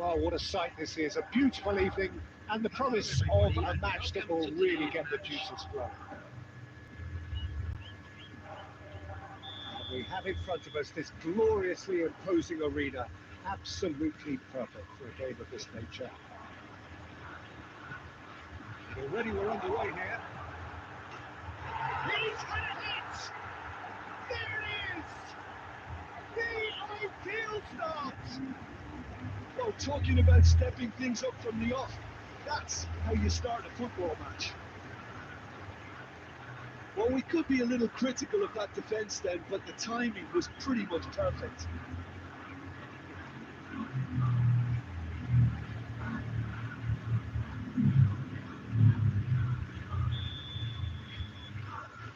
Wow, what a sight this is. A beautiful evening and the promise of a match that will really get the juices flowing. And we have in front of us this gloriously imposing arena, absolutely perfect for a game of this nature. And already we're underway here. He's had a hit! There it is! The ideal start! Well, talking about stepping things up from the off, that's how you start a football match. Well, we could be a little critical of that defence then, but the timing was pretty much perfect.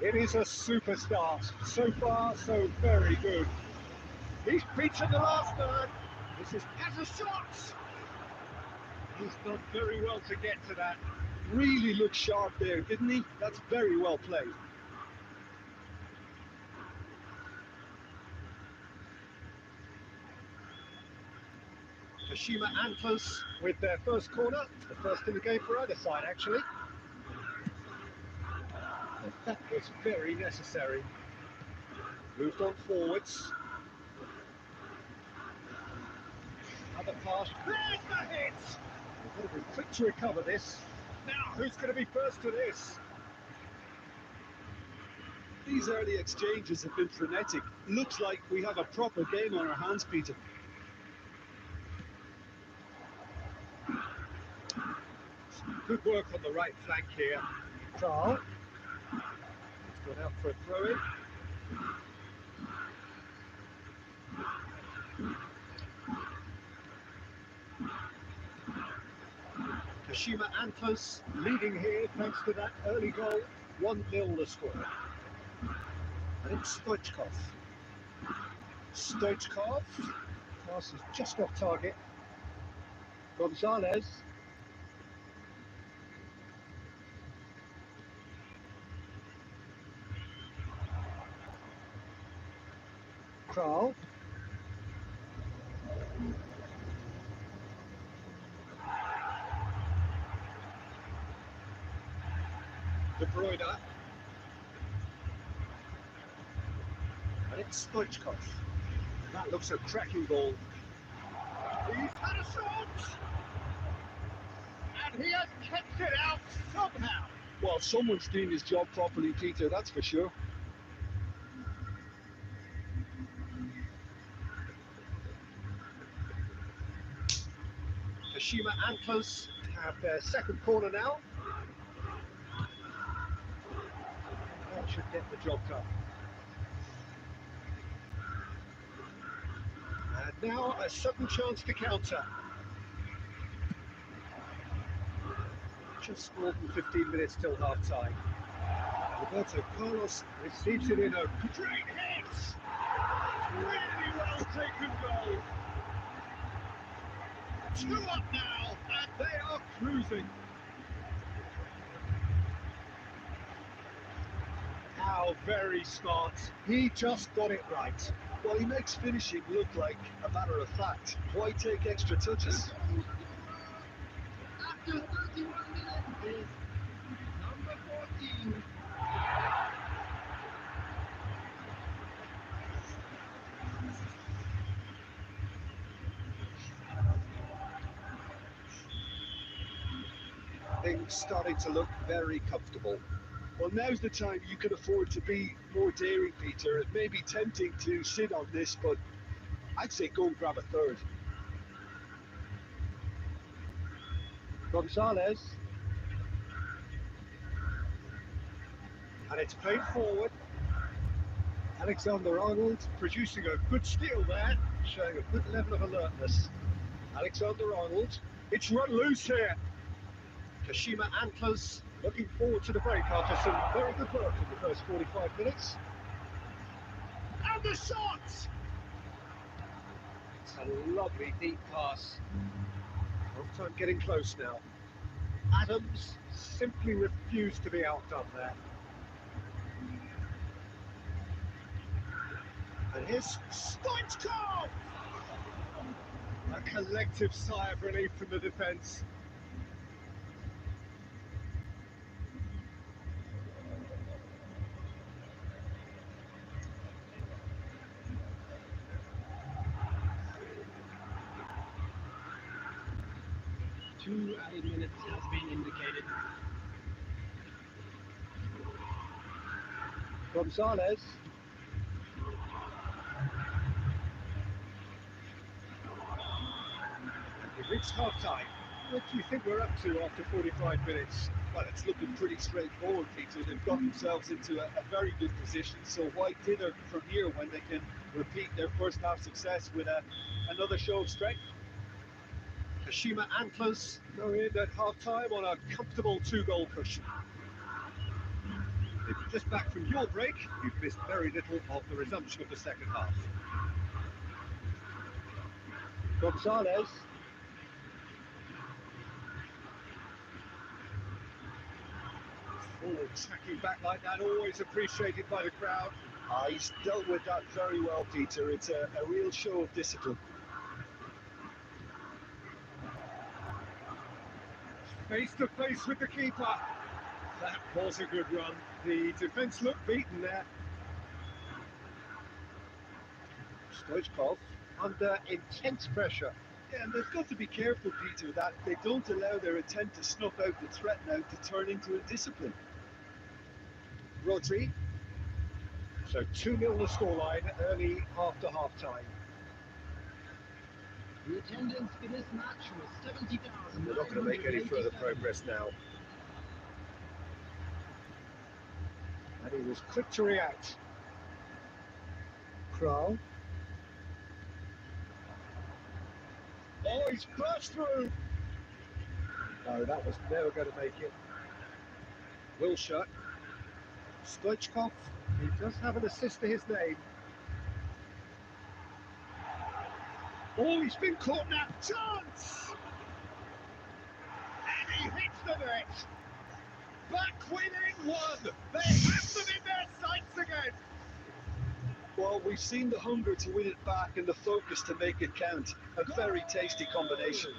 It is a super start. So far, so very good. He's beaten the last man. This is as a shot. He's done very well to get to that. Really looked sharp there, didn't he? That's very well played. Kashima Antlers with their first corner, the first in the game for either side actually. And that was very necessary. Moved on forwards. Another pass. There's the hit! We've got to be quick to recover this. Now, who's going to be first to this? These early exchanges have been frenetic. Looks like we have a proper game on our hands, Peter. Good work on the right flank here. Carl. It's gone out for a throw-in. Kashima Antlers leading here thanks to that early goal. 1-0 the score. And it's Stoichkov. Stoichkov. Pass is just off target. Gonzalez. Kral. De Bruyne. And it's Stoichkov. That looks a cracking ball. He's had a shot! He has kept it out somehow. Well, someone's doing his job properly, Peter, that's for sure. Kashima Antlers have their second corner now. That should get the job done. And now a sudden chance to counter. Just more than 15 minutes till half time. Roberto Carlos receives it in a great hit. Really well taken goal. 2 up now, and they are cruising. How very smart. He just got it right. Well, he makes finishing look like a matter of fact. Why take extra touches? After 31 minutes is number 14. Things starting to look very comfortable. Well, now's the time you can afford to be more daring, Peter. It may be tempting to sit on this, but I'd say go and grab a third. Gonzalez. And it's played forward. Alexander-Arnold producing a good steal there, showing a good level of alertness. Alexander-Arnold, it's run loose here. Kashima Antlers looking forward to the break after some very good work in the first 45 minutes. And the shot! It's a lovely deep pass. Half-time getting close now. Adams simply refused to be outdone there. And here's Stoichkov! A collective sigh of relief from the defence. Two added minutes has been indicated. Gonzalez. We've reached half-time. What do you think we're up to after 45 minutes? Well, it's looking pretty straightforward, Peter. They've got themselves into a very good position, so why dither from here when they can repeat their first half success with another show of strength? Kashima Antlers go in at half-time on a comfortable 2-goal cushion. If you're just back from your break, you've missed very little of the resumption of the second half. Gonzalez. Forward tracking back like that, always appreciated by the crowd. He's dealt with that very well, Peter. It's a real show of discipline. Face to face with the keeper. That was a good run. The defence looked beaten there. Stoichkov under intense pressure. Yeah, and they've got to be careful, Peter, that they don't allow their intent to snuff out the threat now to turn into a discipline. Rodri. So 2-0 the scoreline early after half-time. The attendance for this match was 70,000. They're not going to make any further progress now. And he was quick to react. Kral. Oh, he's burst through! No, that was never going to make it. Wilshere. Stoichkov, he does have an assist to his name. Oh, he's been caught now. Chance! And he hits the net. Back within one. They have them in their sights again. Well, we've seen the hunger to win it back and the focus to make it count. A very tasty combination.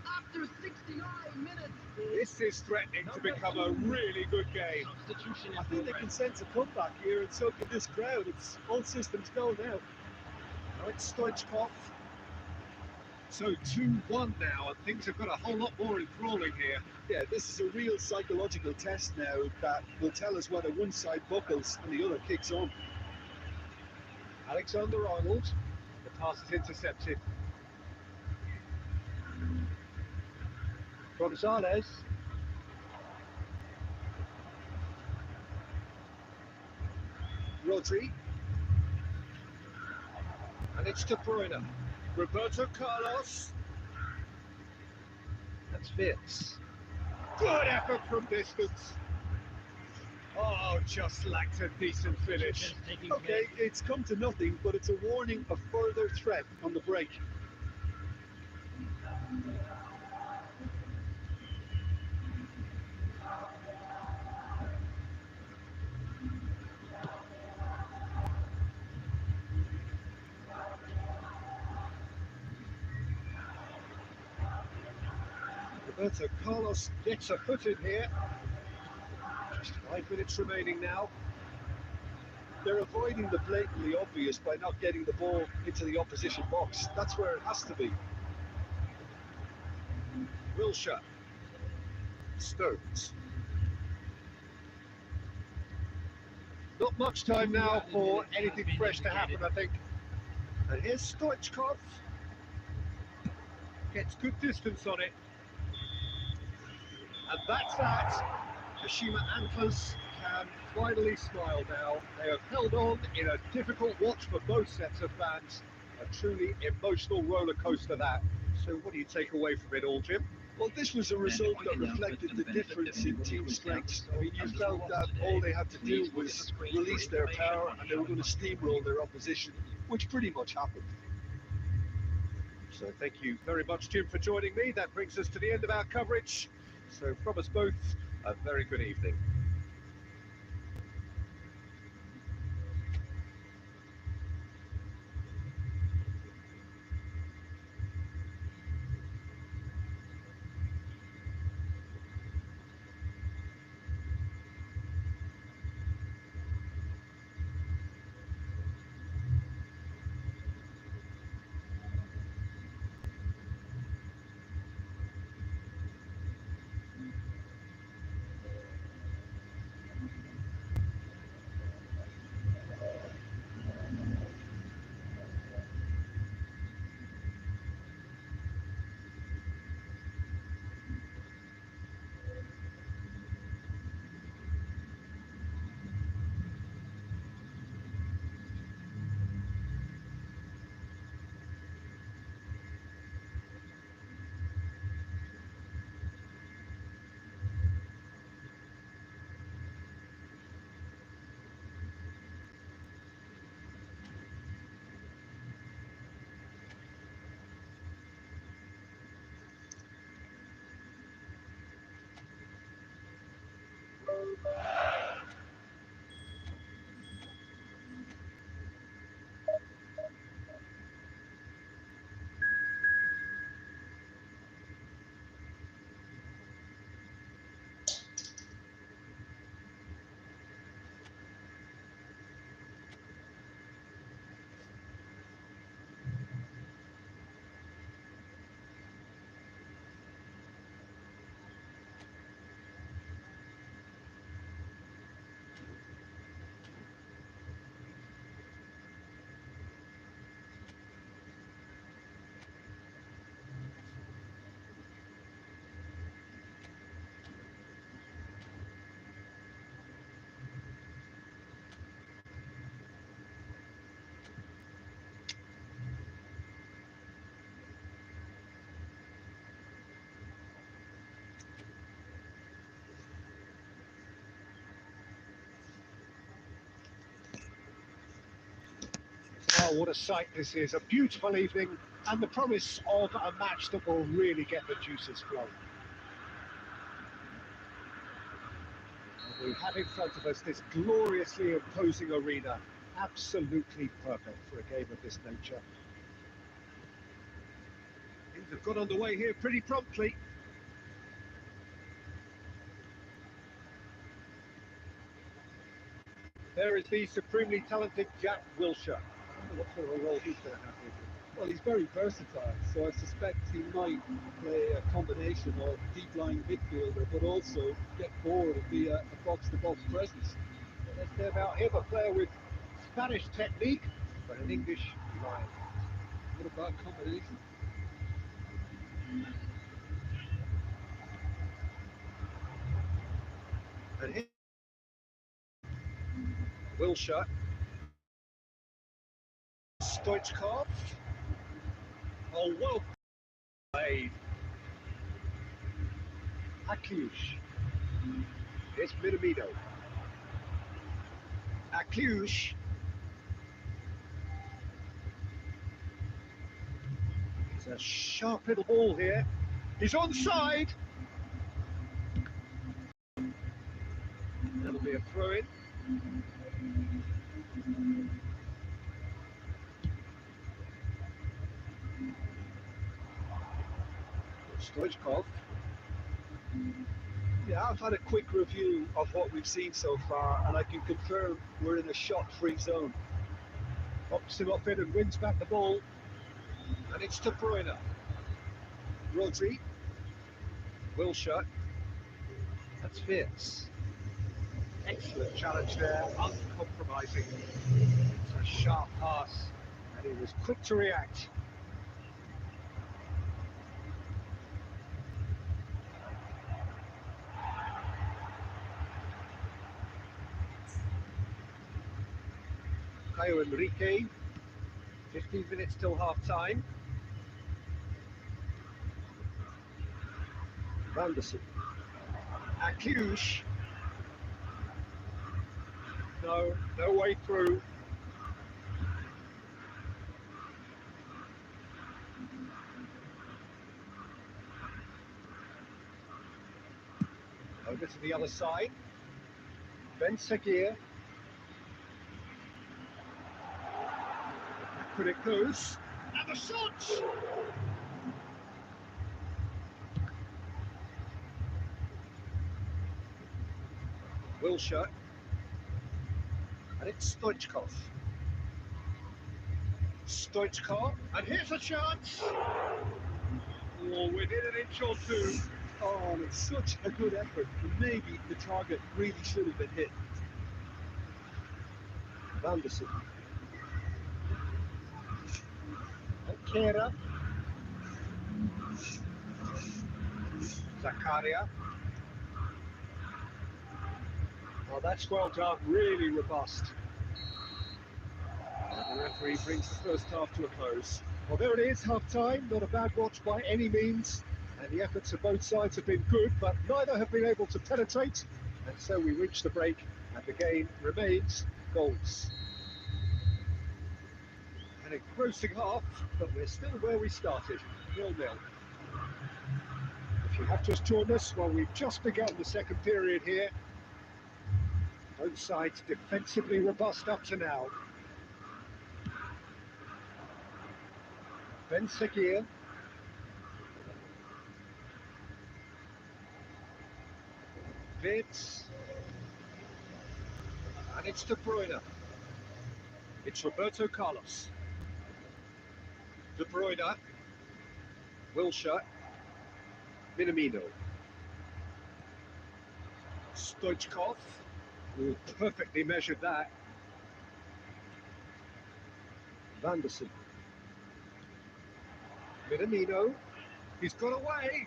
After 69 minutes, This is threatening to become a really good game. substitution I is think they can sense a comeback here, and so can this crowd. It's all systems go now. Now it's Stoichkov. So 2-1 now, and things have got a whole lot more enthralling here. Yeah, this is a real psychological test now that will tell us whether one side buckles and the other kicks on. Alexander-Arnold, the pass is intercepted. Gonzalez. Rodri. And it's De Bruyne. Roberto Carlos. That's Fitz. Good effort from distance. Oh, just lacked a decent finish. Okay, it's come to nothing, but it's a warning of further threat on the break. Roberto Carlos gets a foot in here. Just 5 minutes remaining now. They're avoiding the blatantly obvious by not getting the ball into the opposition box. That's where it has to be. Wilshere. Stones. Not much time now for anything fresh to happen, I think. And here's Stoichkov. Gets good distance on it. And that's that. Kashima Antlers can finally smile now. They have held on in a difficult watch for both sets of fans. A truly emotional roller coaster that. So what do you take away from it all, Jim? Well, this was a result that reflected the difference in team strengths. I mean, you felt that all they had to do was release their power and they were going to steamroll their opposition, which pretty much happened. So thank you very much, Jim, for joining me. That brings us to the end of our coverage. So from us both, a very good evening. Oh, what a sight this is. A beautiful evening and the promise of a match that will really get the juices flowing. And we have in front of us this gloriously imposing arena. Absolutely perfect for a game of this nature. Things have got underway here pretty promptly. There is the supremely talented Jack Wilshere. I wonder what sort of a role he's going to have here. Well, he's very versatile, so I suspect he might play a combination of deep-lying midfielder, but also get forward and be a box-to-box presence. Let's say about him, a player with Spanish technique, but an English line. What a bad combination. And here, Wilshire, Stoichkov. Oh, well played. Akliush. It's Minamino. Akliush. It's a sharp little ball here. He's onside. That'll be a throw-in. Stoichkov. Yeah, I've had a quick review of what we've seen so far, and I can confirm we're in a shot-free zone. Pops him off in and wins back the ball. And it's De Bruyne. Rodri. Wilshire. That's Fierce. Excellent challenge there, uncompromising. It's a sharp pass, and he was quick to react. Caio Enrique, 15 minutes till half-time. Vanderson. Akliush. No way through. Over to the other side. Ben Seguir. But it goes. And the shot! Wilshire. And it's Stoichkov. Stoichkov. And here's a chance! Oh, within an inch or two. Oh, and it's such a good effort. Maybe the target really should have been hit. Vanderson. Kera. Zakaria. Well, that's well done, really robust. And the referee brings the first half to a close. Well, there it is, half-time. Not a bad watch by any means. And the efforts of both sides have been good, but neither have been able to penetrate. And so we reach the break, and the game remains goals. An engrossing half, but we're still where we started, 0-0. If you have just joined us, well, we've just begun the second period here. Both sides defensively robust up to now. Ben Seguir. Vitz. And it's De Bruyne. It's Roberto Carlos. De Bruyne. Wilshire. Minamino. Stoichkov. Ooh, perfectly measured that. Vanderson. Minamino. He's got away.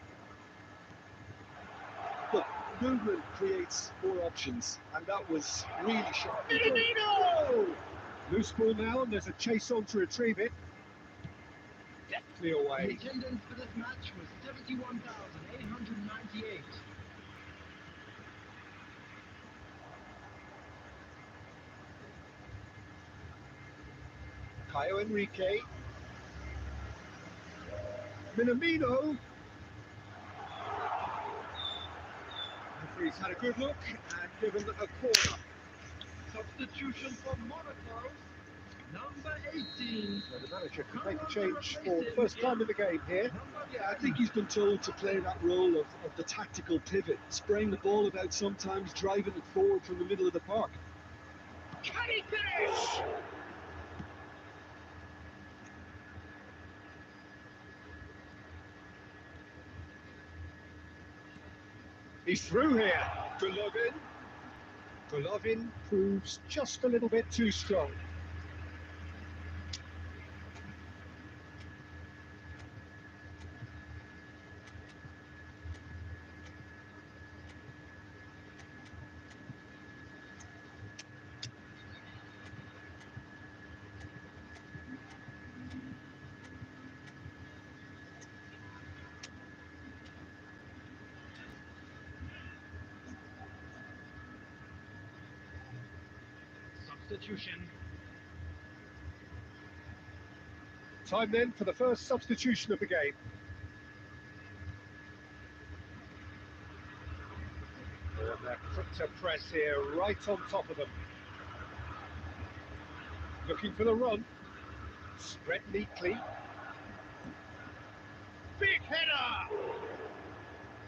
Look, movement creates more options, and that was really sharp. Minamino! Loose ball now, and there's a chase on to retrieve it. Deftly The away. attendance for this match was 71,898. Caio Enrique. Minamino. Referee's had a good look and given a corner. Substitution for Monaco, number 18. So the manager can make a change for the first time in the game here. Yeah, I think he's been told to play that role of the tactical pivot, spraying the ball about sometimes, driving it forward from the middle of the park. Can he finish? He's through here. Golovin proves just a little bit too strong. Substitution. Time then for the first substitution of the game. And they're quick to press here, right on top of them. Looking for the run. Spread neatly. Big header!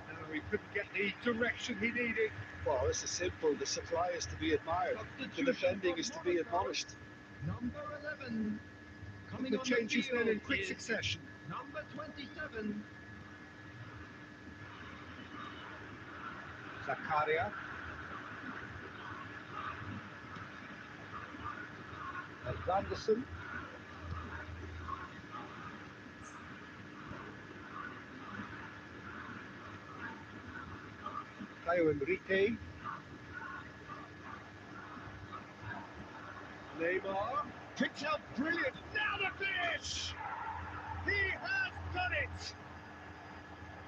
No, he couldn't get the direction he needed. Well, this is simple. The supply is to be admired. The defending is to be admonished. Number 11. Coming The on changes field then in quick is succession. Number 27. Zakaria. And Anderson. Caio Enrique. Neymar. Picked out brilliant. Now the finish! He has done it!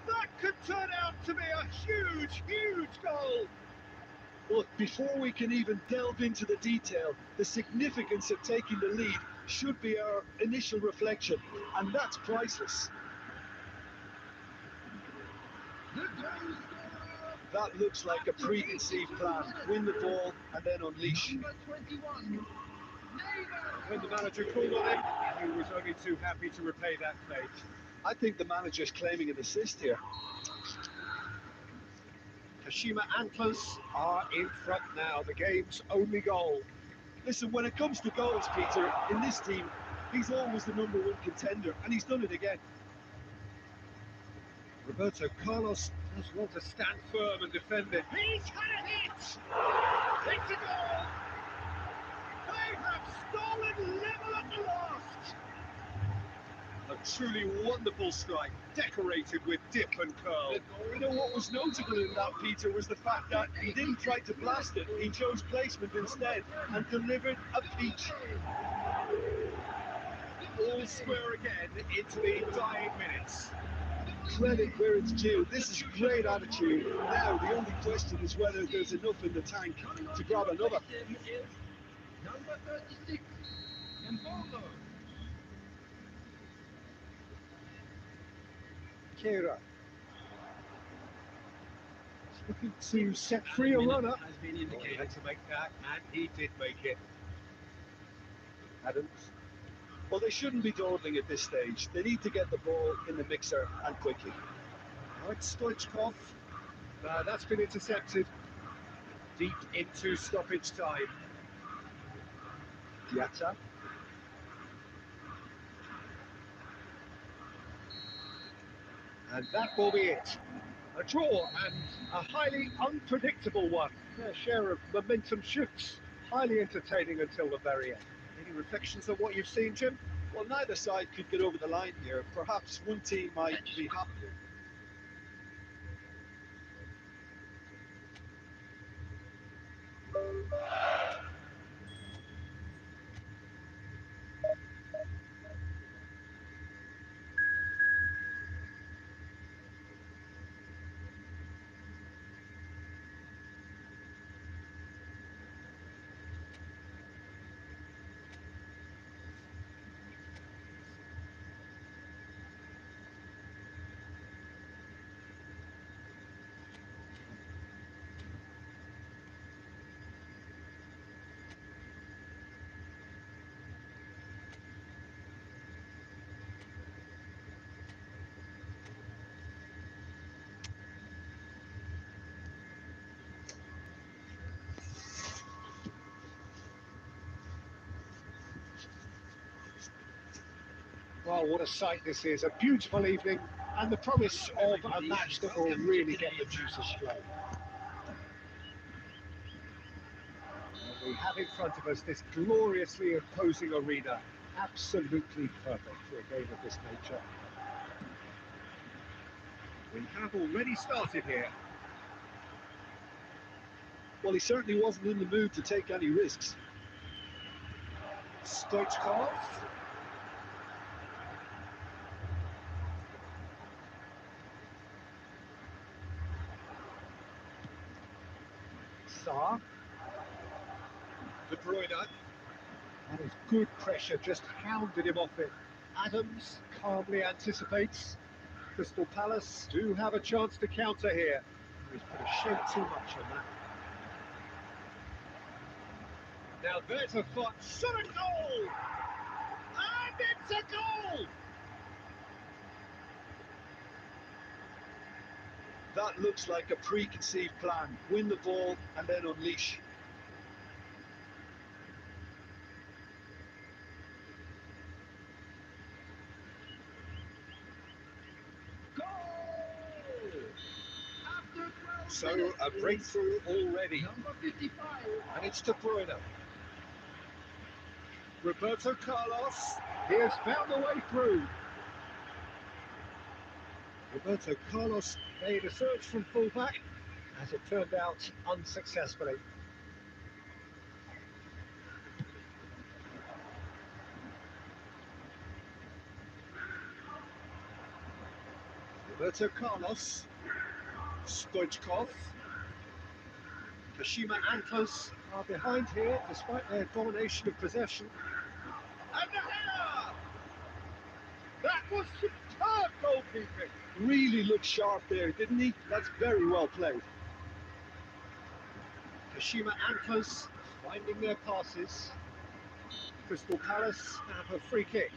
That could turn out to be a huge, huge goal! Look, before we can even delve into the detail, the significance of taking the lead should be our initial reflection, and that's priceless. The goal scorer. That looks like a preconceived plan. Win the ball and then unleash. Number 21. When the manager called on him, he was only too happy to repay that fate. I think the manager's claiming an assist here. Kashima Antlers are in front now, the game's only goal. Listen, when it comes to goals, Peter, in this team, he's always the #1 contender, and he's done it again. Roberto Carlos does want to stand firm and defend it. He's had a hit! It's a goal! They have stolen level at the last! A truly wonderful strike, decorated with dip and curl. You know what was notable in that, Peter, was the fact that he didn't try to blast it. He chose placement instead and delivered a peach. All square again into the dying minutes. Credit where it's due. This is great attitude. Now the only question is whether there's enough in the tank to grab another. Number 36. Embolo. Kira. Looking to set free a runner. Has been He indicated. had to make that, and he did make it. Adams. Well, they shouldn't be dawdling at this stage. They need to get the ball in the mixer and quickly. Right, Stoichkov. That's been intercepted. Deep into stoppage time. Diatta. And that will be it. A draw and a highly unpredictable one. Their share of momentum shifts. Highly entertaining until the very end. Any reflections on what you've seen, Jim? Well, neither side could get over the line here. Perhaps one team might be happier. Well, what a sight this is. A beautiful evening, and the promise of a match that will really get the juices flowing. We have in front of us this gloriously imposing arena, absolutely perfect for a game of this nature. We have already started here. Well, he certainly wasn't in the mood to take any risks. Stoichkov. Saar. De Bruyne. That is good pressure, just hounded him off it. Adams calmly anticipates. Crystal Palace do have a chance to counter here. He's put a shade too much on that. Now there's a shot and goal! And it's a goal! That looks like a preconceived plan. Win the ball and then unleash. So a breakthrough already. Number 55. And it's De Bruyne. Roberto Carlos, he has found a way through. Roberto Carlos made a search from fullback, as it turned out unsuccessfully. Roberto Carlos, Stoichkov, Kashima Antlers are behind here despite their domination of possession. And the header! That was superb goalkeeping. Really looked sharp there, didn't he? That's very well played. Kashima Antlers finding their passes. Crystal Palace have a free kick.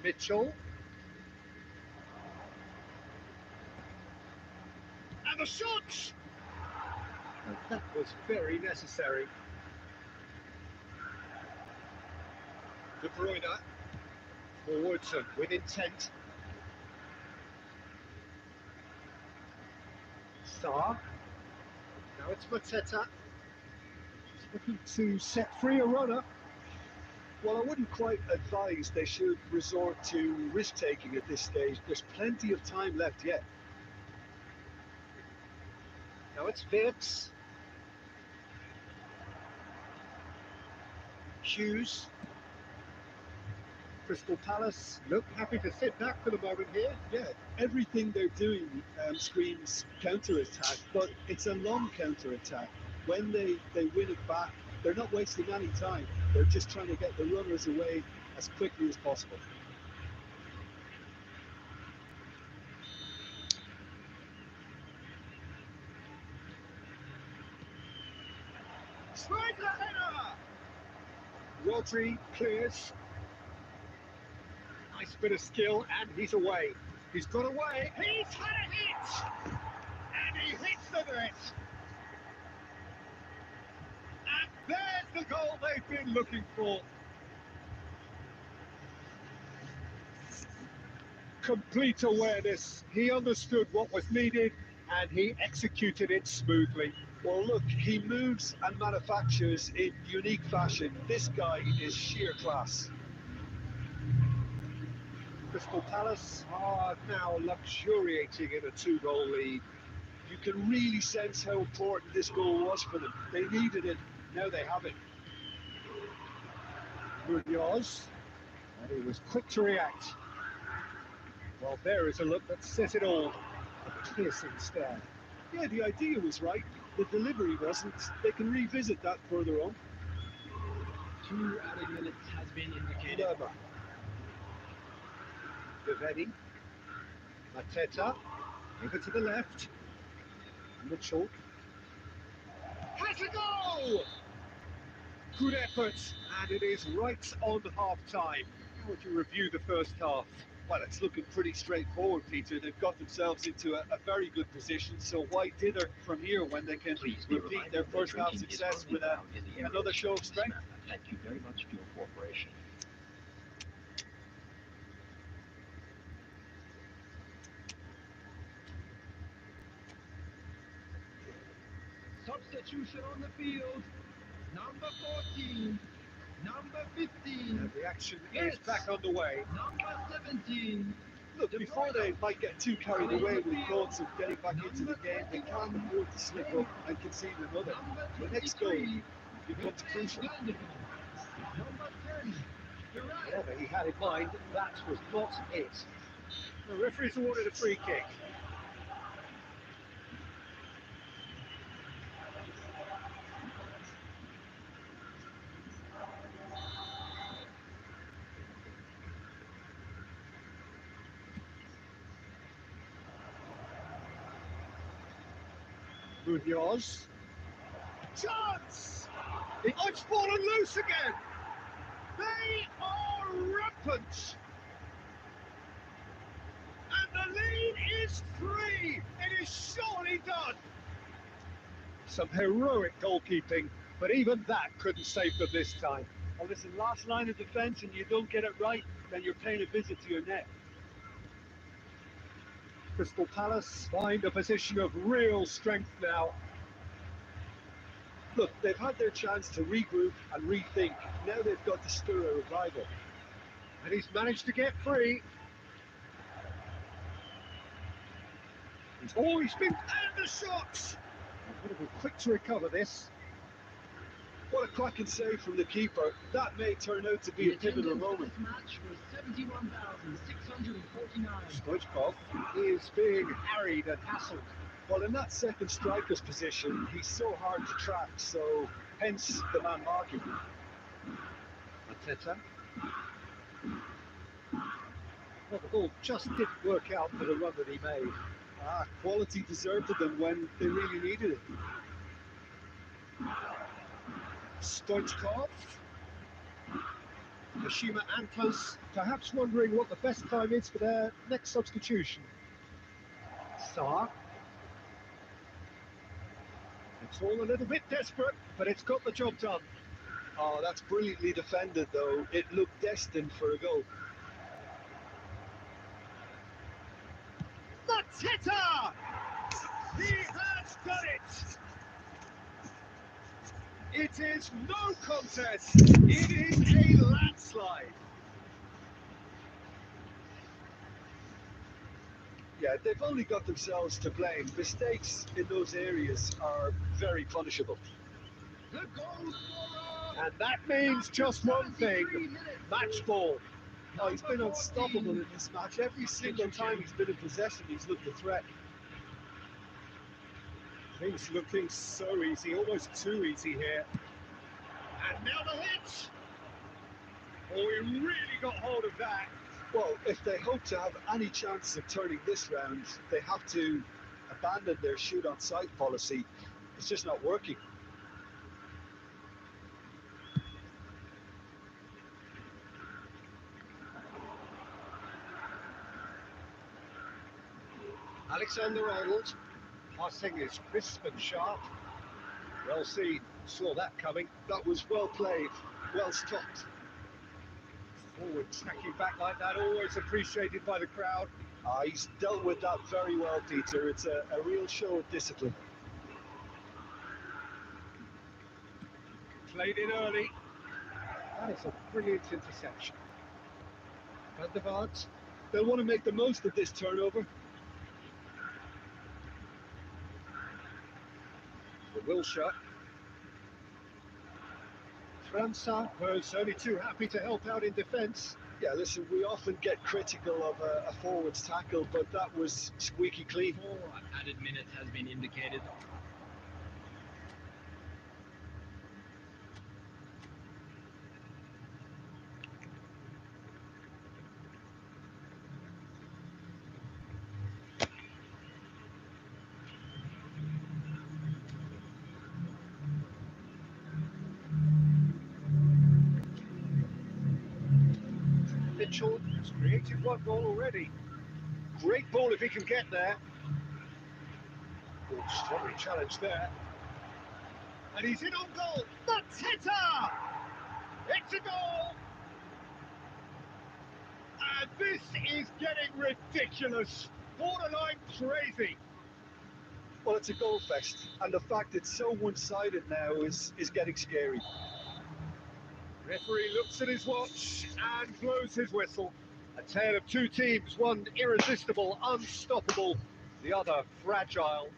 Mitchell. And the shot! And that was very necessary. De Bruyne. Forwards and with intent. Saar. Now it's Mateta. He's looking to set free a runner. Well, I wouldn't quite advise they should resort to risk-taking at this stage. There's plenty of time left yet. Now it's Wirtz. Hughes. Crystal Palace look happy to sit back for the moment here. Yeah, everything they're doing screams counter-attack, but it's a long counter-attack. When they win it back, they're not wasting any time. They're just trying to get the runners away as quickly as possible. Straight header! Rodri clears. Nice bit of skill, and he's away. He's got away. He's had a hit! And he hits the net! And there's the goal they've been looking for. Complete awareness. He understood what was needed, and he executed it smoothly. Well, look, he moves and manufactures in unique fashion. This guy is sheer class. Crystal Palace are now luxuriating in a 2-goal lead. You can really sense how important this goal was for them. They needed it, now they have it. Munoz, and he was quick to react. Well, there is a look that says it all. A piercing stare. Yeah, the idea was right. The delivery wasn't. They can revisit that further on. 2 added minutes has been indicated. Lerma. Gaveni. Mateta. Over to the left. Mitchell. Has a goal! Good effort, and it is right on half-time. How would you review the first half? Well, it's looking pretty straightforward, Peter. They've got themselves into a very good position, so why dither from here when they can repeat their first half success with another show of strength? Thank you very much for your cooperation. Substitution on the field. Number 14. Number 15. And the action is Yes. back underway. Number 17. Look, before they might get too carried away with thoughts of getting back into the game, they can't afford to slip up and concede another. The next goal becomes crucial. Number 10. Whatever he had in mind, that was not it. The referee's awarded a free kick. Munoz. Chance! It's fallen loose again! They are rampant! And the lead is 3! It is surely done! Some heroic goalkeeping, but even that couldn't save them this time. Well, listen, last line of defence and you don't get it right, then you're paying a visit to your net. Crystal Palace find a position of real strength now. Look, they've had their chance to regroup and rethink. Now they've got to stir a revival. And he's managed to get free. He's always been... And the shots! He's going to be quick to recover this. What a cracking save from the keeper. That may turn out to be a pivotal moment. This match was 71,649. Stoichkov is being harried and hassled. Well, in that second striker's position, he's so hard to track, so hence the man marking. Mateta. Well, the ball just didn't work out for the run that he made. Quality deserted them when they really needed it. Stoichkov. Kashima Antlers perhaps wondering what the best time is for their next substitution. Saar. It's all a little bit desperate, but it's got the job done. Oh, that's brilliantly defended, though. It looked destined for a goal. Mateta! He has done it! It is no contest. It is a landslide. Yeah, they've only got themselves to blame. Mistakes in those areas are very punishable. The goal scorer. And that means just one thing, match ball. Oh, he's been unstoppable in this match. Every single time he's been in possession, he's looked a threat. Things looking so easy, almost too easy here. And now the hit! Oh, he really got hold of that. Well, if they hope to have any chance of turning this round, they have to abandon their shoot on sight policy. It's just not working. Alexander-Arnold, passing is crisp and sharp. Well seen, saw that coming. That was well played, well stopped. Forward tracking back like that, always appreciated by the crowd. He's dealt with that very well, Peter. It's a real show of discipline. Played in early. That is a brilliant interception. Van der Vaart. They'll want to make the most of this turnover. For Wilshere. França was only too happy to help out in defence. Yeah, listen, we often get critical of a forward's tackle, but that was squeaky clean. 4 added minutes has been indicated. Mitchell has created one goal already. Great ball if he can get there. Good strong challenge there. And he's in on goal. Mateta! It's a goal! And this is getting ridiculous. Borderline crazy. Well, it's a goal fest, and the fact it's so one-sided now is getting scary. Referee looks at his watch and blows his whistle. A tale of two teams, one irresistible, unstoppable, the other fragile.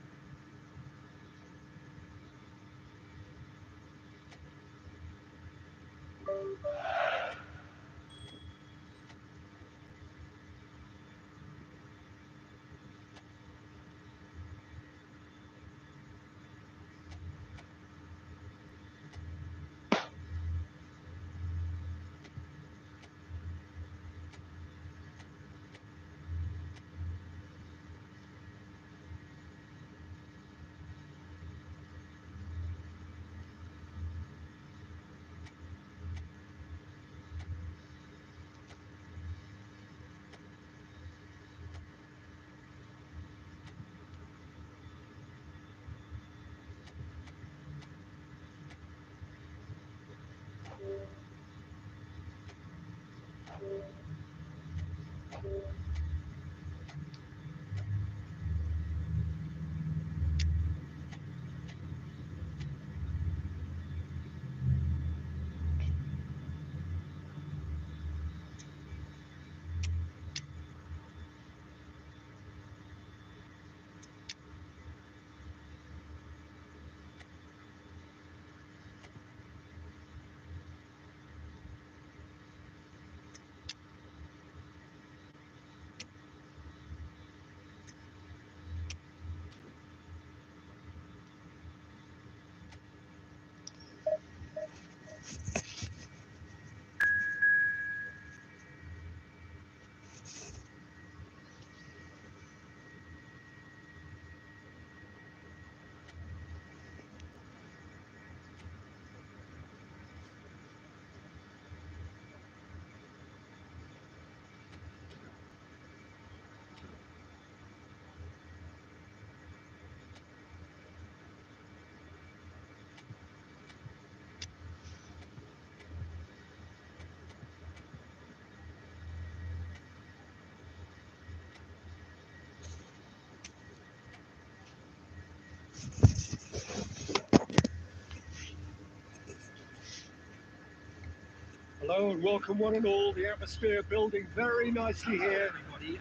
Hello and welcome one and all. The atmosphere building very nicely here.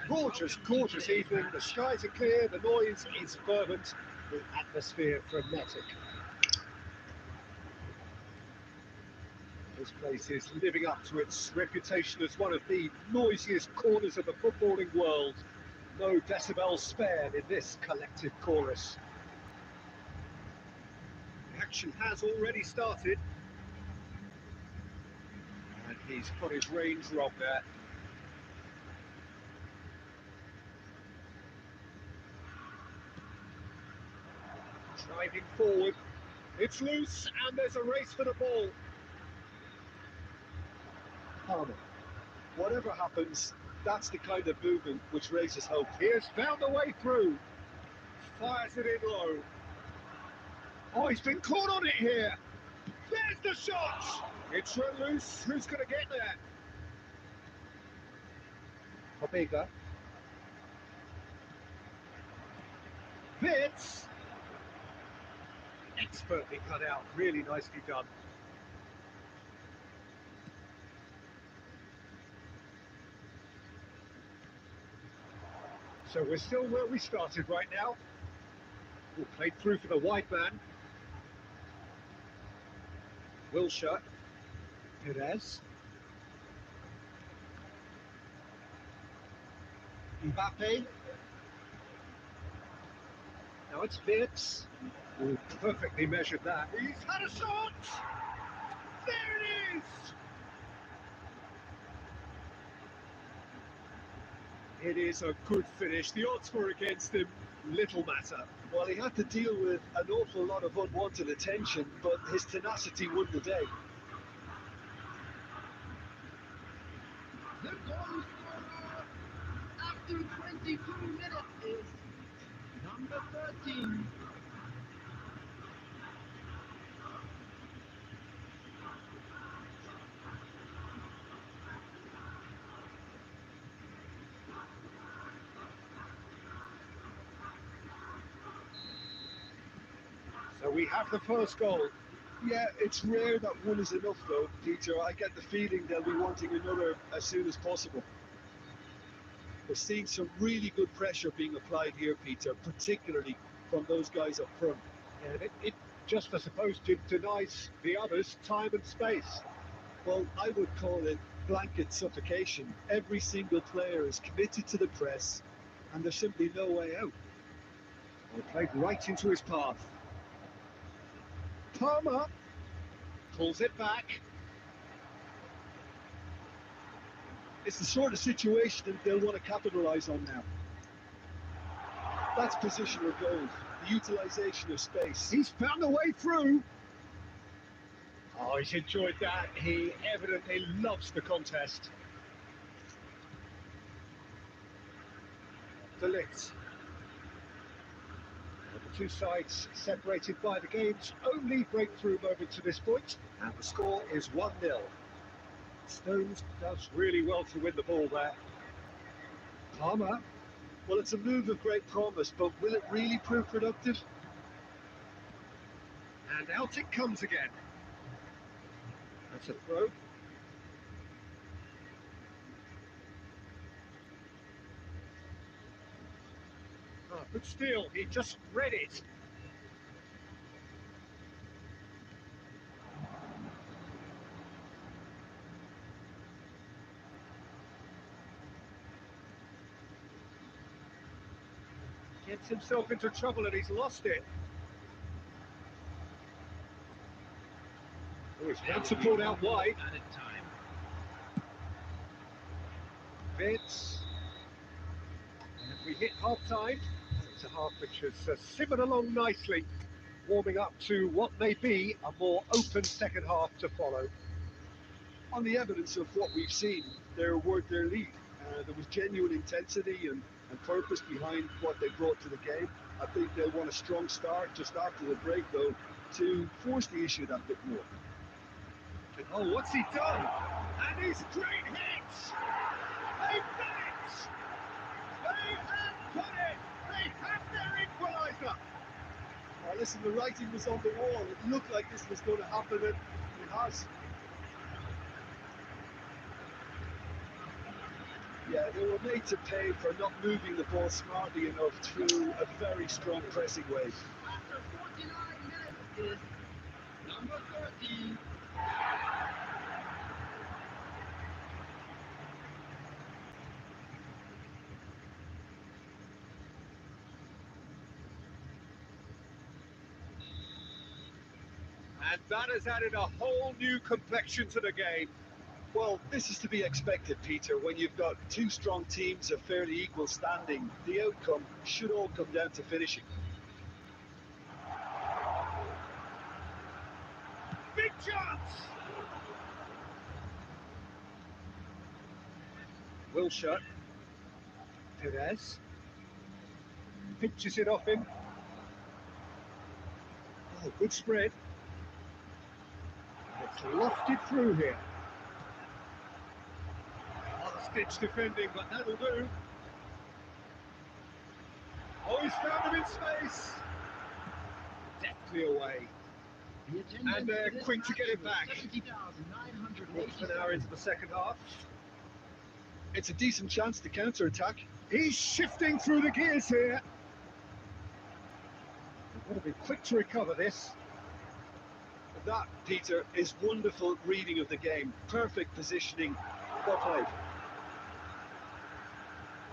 Gorgeous, gorgeous evening. The skies are clear, the noise is fervent, the atmosphere frenetic. This place is living up to its reputation as one of the noisiest corners of the footballing world. No decibels spared in this collective chorus. The action has already started. And he's put his range wrong there. Driving forward. It's loose and there's a race for the ball. Palmer. Whatever happens, that's the kind of movement which raises hope. He has found a way through. Fires it in low. Oh, he's been caught on it here. There's the shot. It's run loose. Who's going to get there? Pake. Fitz. Expertly cut out. Really nicely done. So we're still where we started right now. We'll play through for the wide man. Wilshire. Perez. Mbappe. Now it's Fitz. Ooh, perfectly measured that. He's had a shot! There it is! It is a good finish. The odds were against him. Little matter. Well, he had to deal with an awful lot of unwanted attention, but his tenacity won the day. The goal scorer after 22 minutes is number 13. And we have the first goal. Yeah, it's rare that one is enough though, Peter. I get the feeling they'll be wanting another as soon as possible. We're seeing some really good pressure being applied here, Peter, particularly from those guys up front. And it just, I suppose, denies the others time and space. Well, I would call it blanket suffocation. Every single player is committed to the press, and there's simply no way out. Well, played right into his path. Palmer pulls it back. It's the sort of situation that they'll want to capitalise on now. That's positional gold, the utilisation of space. He's found a way through. Oh, he's enjoyed that. He evidently loves the contest. De Ligt. The two sides separated by the game's only breakthrough moment to this point, and the score is 1-0. Stones does really well to win the ball there. Palmer. Well, it's a move of great promise, but will it really prove productive? And out it comes again. That's a throw. Oh, but still, he just read it. Gets himself into trouble and he's lost it. Oh, he's had support out wide. Vince. And we hit half-time. It's a half which has simmered along nicely, warming up to what may be a more open second half to follow. On the evidence of what we've seen, they're worth their lead. There was genuine intensity and purpose behind what they brought to the game. I think they'll want a strong start just after the break, though, to force the issue that bit more. Oh, what's he done? And he's great hits! They've done it! They have done it! They have their equaliser! Well, listen, the writing was on the wall. It looked like this was going to happen, and it has. Yeah, they were made to pay for not moving the ball smartly enough through a very strong pressing wave. After 49 minutes is number 13. And that has added a whole new complexion to the game. Well, this is to be expected, Peter. When you've got two strong teams of fairly equal standing, the outcome should all come down to finishing. Big chance! Wilshire. Perez. Pitches it off him. Oh, good spread. It's lofted through here. Last-ditch defending, but that'll do. Oh, he's found him in space. Deftly away. And they're quick to get it back. Half an hour into the second half. It's a decent chance to counter-attack. He's shifting through the gears here. They've got to be quick to recover this. That, Peter, is wonderful reading of the game. Perfect positioning. Well played.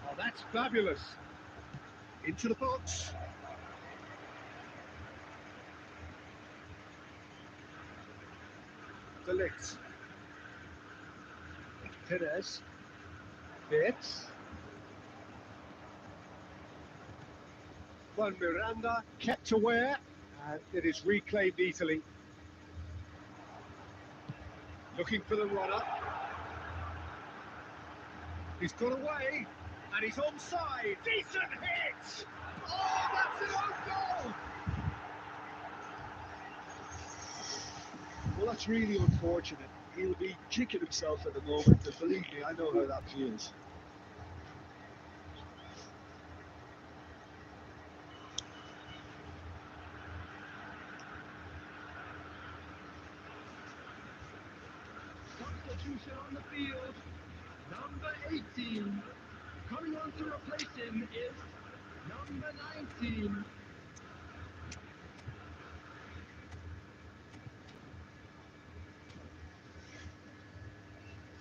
Oh, that's fabulous. Into the box. De Ligt. Perez. Bates. Juan Miranda kept aware, and it is reclaimed easily. Looking for the run-up. He's got away, and he's onside. Decent hit! Oh, that's an own goal! Well, that's really unfortunate. He'll be kicking himself at the moment, and believe me, I know how that feels. substitution on the field. Number 18. Coming on to replace him is number 19.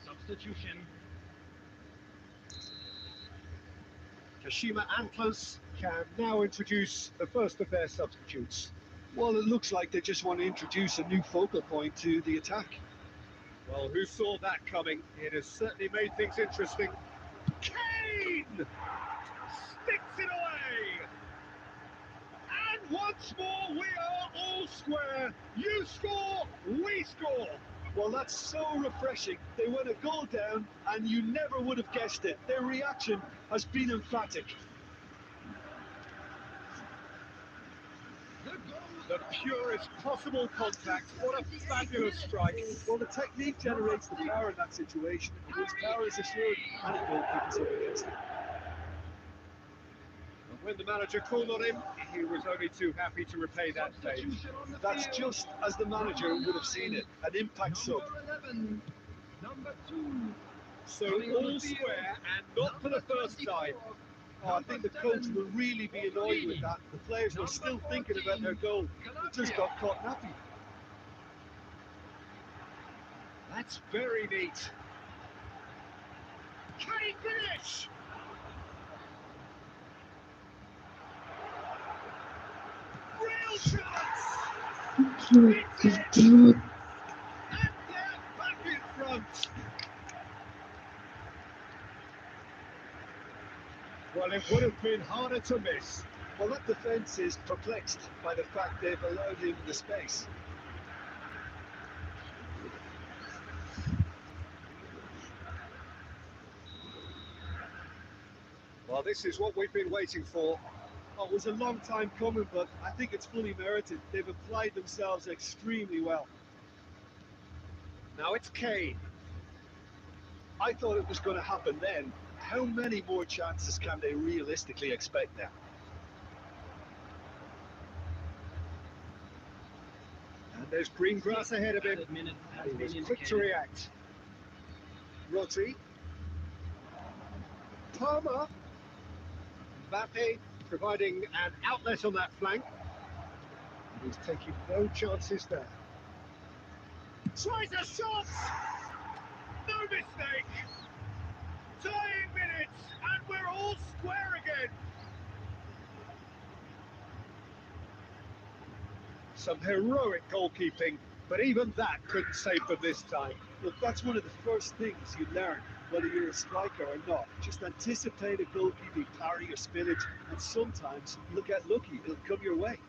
Substitution. Kashima Antlers can now introduce the first of their substitutes. Well, it looks like they just want to introduce a new focal point to the attack. Well, who saw that coming? It has certainly made things interesting. Kane sticks it away. And once more, we are all square. You score, we score. Well, that's so refreshing. They went a goal down, and you never would have guessed it. Their reaction has been emphatic. The purest possible contact. What a fabulous strike. Well, the technique generates the power in that situation. And once power is assured, and a goal comes up against it. When the manager called on him, he was only too happy to repay that favour. That's just as the manager would have seen it, an impact sub. Number 11. Number 2. So all square and not for the first time. Oh, I think the coach will really be annoyed with that. The players were still thinking about their goal. It just got caught nappy. That's very neat. Can he finish? Real chance! It's it! And they're back in front. Well, it would have been harder to miss. Well, that defence is perplexed by the fact they've allowed him the space. Well, this is what we've been waiting for. Oh, it was a long time coming, but I think it's fully merited. They've applied themselves extremely well. Now it's Kane. I thought it was going to happen then. How many more chances can they realistically expect now? And there's green grass ahead of him. He was quick to react. Rotti. Palmer. Mbappe providing an outlet on that flank. He's taking no chances there. Tries a shot! No mistake! Tying minutes, and we're all square again. Some heroic goalkeeping, but even that couldn't save them this time. Look, that's one of the first things you learn, whether you're a striker or not. Just anticipate a goalkeeping parry or spillage, and sometimes you'll get lucky. It'll come your way.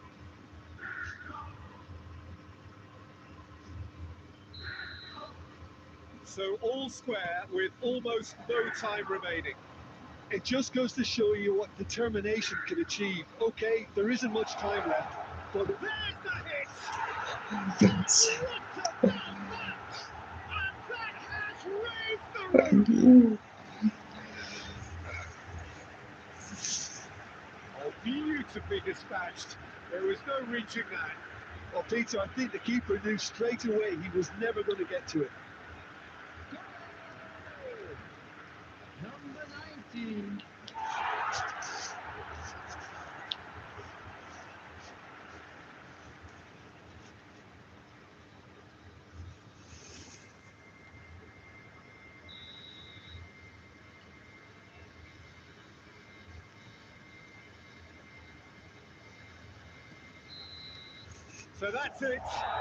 So all square with almost no time remaining. It just goes to show you what determination can achieve. Okay, there isn't much time left, but there's the hit! What about that? And that has raised the roof! Oh, beautifully dispatched. There was no reaching that. Well, Peter, I think the keeper knew straight away he was never going to get to it. Number 19. So that's it.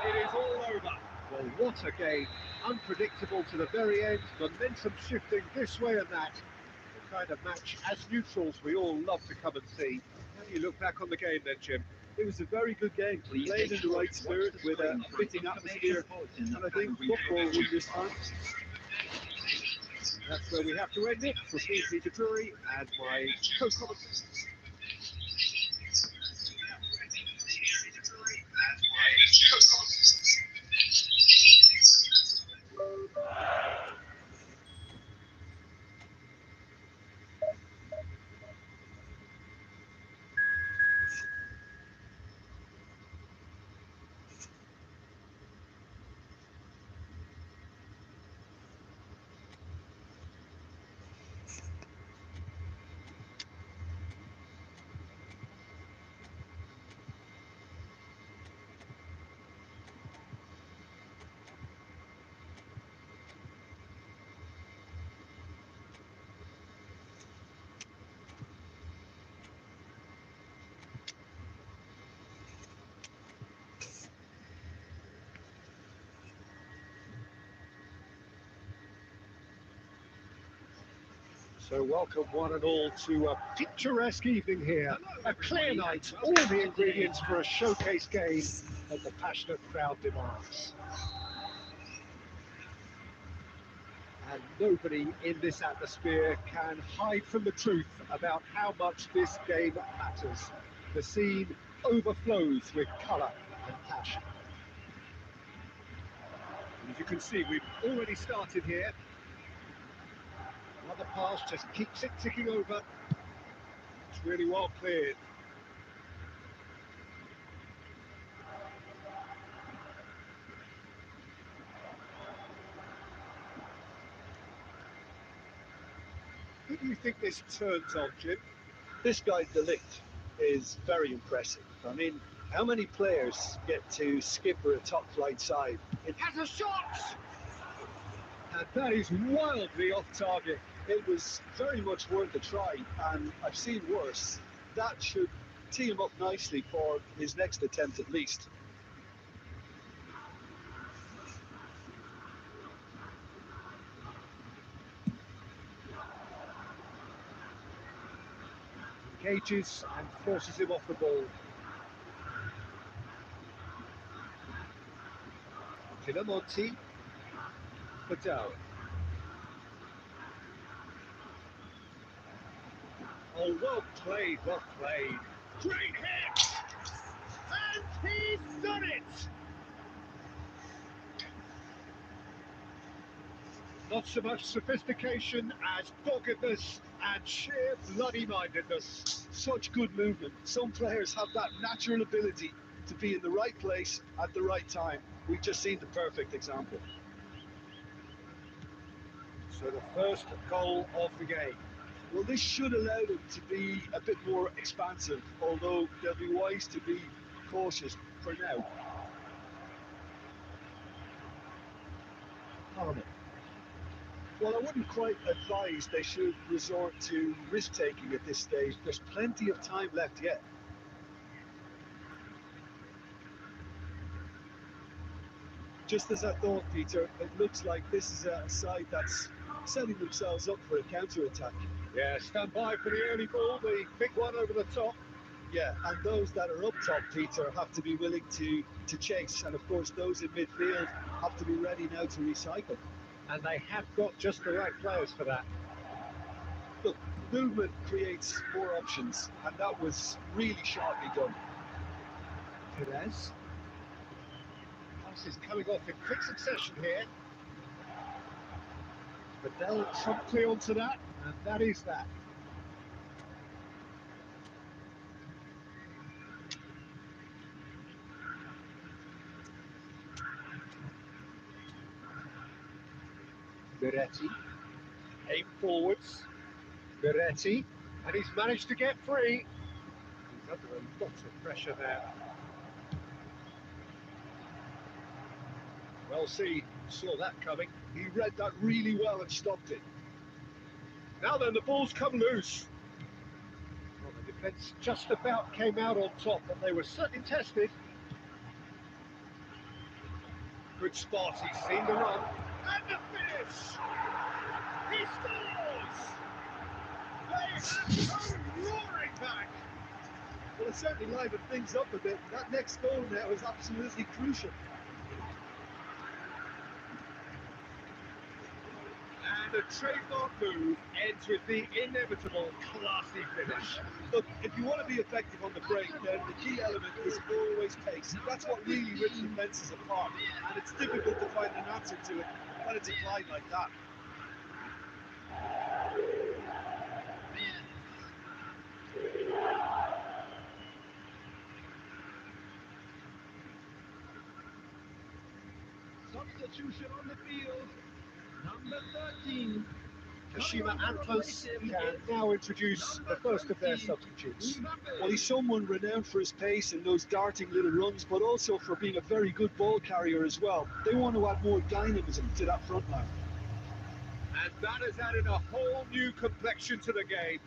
It is all over. Well, what a game. Unpredictable to the very end. Momentum shifting this way and that. The kind of match, as neutrals, we all love to come and see. How do you look back on the game then, Jim? It was a very good game. Played in the right spirit with a fitting atmosphere, and I think football won this time. That's where we have to end it. For me, Peter Drury, and my co-commentator. So welcome one and all to a picturesque evening here. A clear night, all the ingredients for a showcase game that the passionate crowd demands. And nobody in this atmosphere can hide from the truth about how much this game matters. The scene overflows with colour and passion. And as you can see, we've already started here. Another pass just keeps it ticking over. It's really well cleared. Who do you think this turns on, Jim? This guy, Delict, is very impressive. I mean, how many players get to skipper a top flight side? It has a shot! And that is wildly off target. It was very much worth a try, and I've seen worse. That should tee him up nicely for his next attempt at least. Engages and forces him off the ball. Pinamonti. Badal. Oh, well played, well played. Great hit! And he's done it! Not so much sophistication as doggedness and sheer bloody-mindedness. Such good movement. Some players have that natural ability to be in the right place at the right time. We've just seen the perfect example. So the first goal of the game. Well, this should allow them to be a bit more expansive, although they'll be wise to be cautious for now. Harmon. Well, I wouldn't quite advise they should resort to risk-taking at this stage. There's plenty of time left yet. Just as I thought, Peter, it looks like this is a side that's setting themselves up for a counter-attack. Yeah, stand by for the early ball, the big one over the top. Yeah, and those that are up top, Peter, have to be willing to chase. And of course, those in midfield have to be ready now to recycle. And they have got just the right players for that. Look, movement creates more options, and that was really sharply done. Perez. Passes coming off in quick succession here. Badal promptly onto that, and that is that. Beretti, aim forwards. Beretti, and he's managed to get free. He's under a lot of pressure there. Well, saw that coming. He read that really well and stopped it. Now then, the ball's come loose. Well, the defence just about came out on top, but they were certainly tested. Good spot, he's seen the run. And the finish! He scores! They have come roaring back! Well, it certainly livened things up a bit. That next goal now is absolutely crucial. And the trademark move ends with the inevitable classy finish. Look, if you want to be effective on the break, then the key element is always pace. That's what really rips defences apart, and it's difficult to find an answer to it when it's applied like that. Substitution on the field. Number 13. Kashima Antlers can now introduce the first of their substitutes. Well, he's someone renowned for his pace and those darting little runs, but also for being a very good ball carrier as well. They want to add more dynamism to that front line. And that has added a whole new complexion to the game.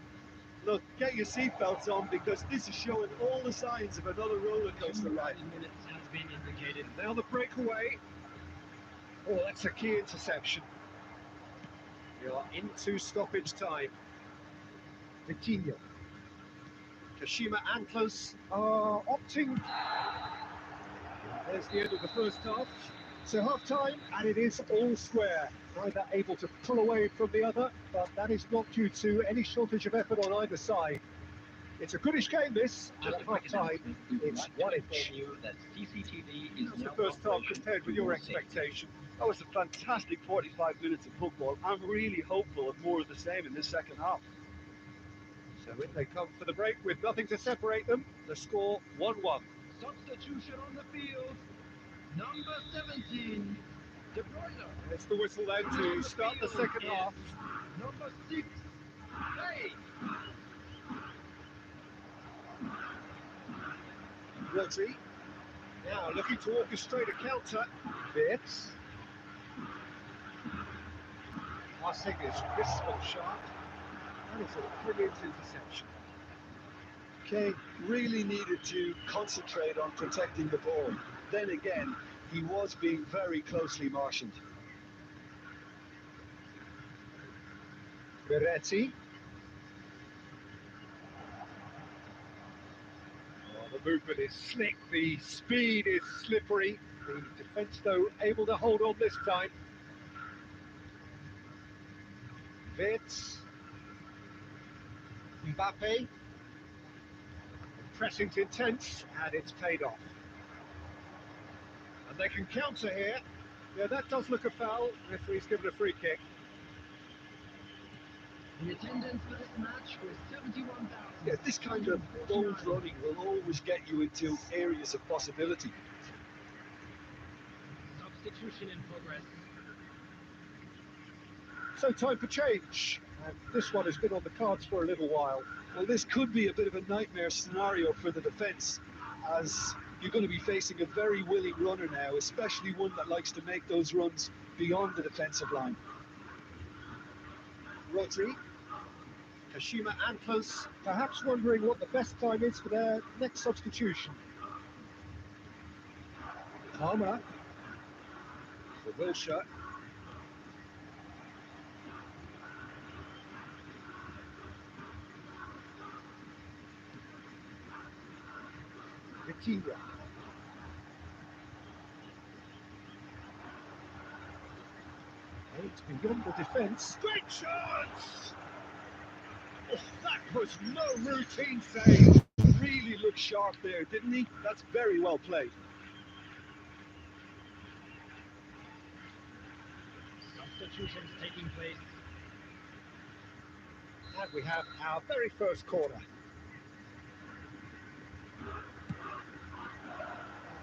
Look, get your seatbelts on because this is showing all the signs of another roller coaster ride. Minutes has been indicated. Now the breakaway. Oh, that's a key interception. We are into stoppage time. Vitinho. Kashima Antlers. Opting. There's the end of the first half. So half-time, and it is all square. Neither able to pull away from the other, but that is not due to any shortage of effort on either side. It's a goodish game, this, and at half-time, it's 1-inch. How's the first half compared with your expectation? That was a fantastic 45 minutes of football. I'm really hopeful of more of the same in this second half. So in they come for the break with nothing to separate them. The score 1-1. Substitution on the field. Number 17, De Bruyne. It's the whistle then to start the second half. Number 6, Pake. Rodri. Now looking to orchestrate a counter. Wirtz. Passing is crisp and sharp. That is a brilliant interception. Kane really needed to concentrate on protecting the ball. Then again, he was being very closely marshaled. Miretti. The movement is slick, the speed is slippery. The defence, though, able to hold on this time. Wirtz. Mbappe. Pressing's intense, and it's paid off. And they can counter here. Yeah, that does look a foul. Referee's given a free kick. The attendance for this match was 71,000. Yeah, this kind of bold running will always get you into areas of possibility. Substitution in progress. So time for change. And this one has been on the cards for a little while. Well, this could be a bit of a nightmare scenario for the defence, as you're going to be facing a very willing runner now, especially one that likes to make those runs beyond the defensive line. Rodri. Kashima Antlers, perhaps wondering what the best time is for their next substitution. Palmer. For Wilshere. Vitinho. It's beyond the defence. Great chance! Oh, that was no routine save. Really looked sharp there, didn't he? That's very well played. Substitutions taking place. And we have our very first corner.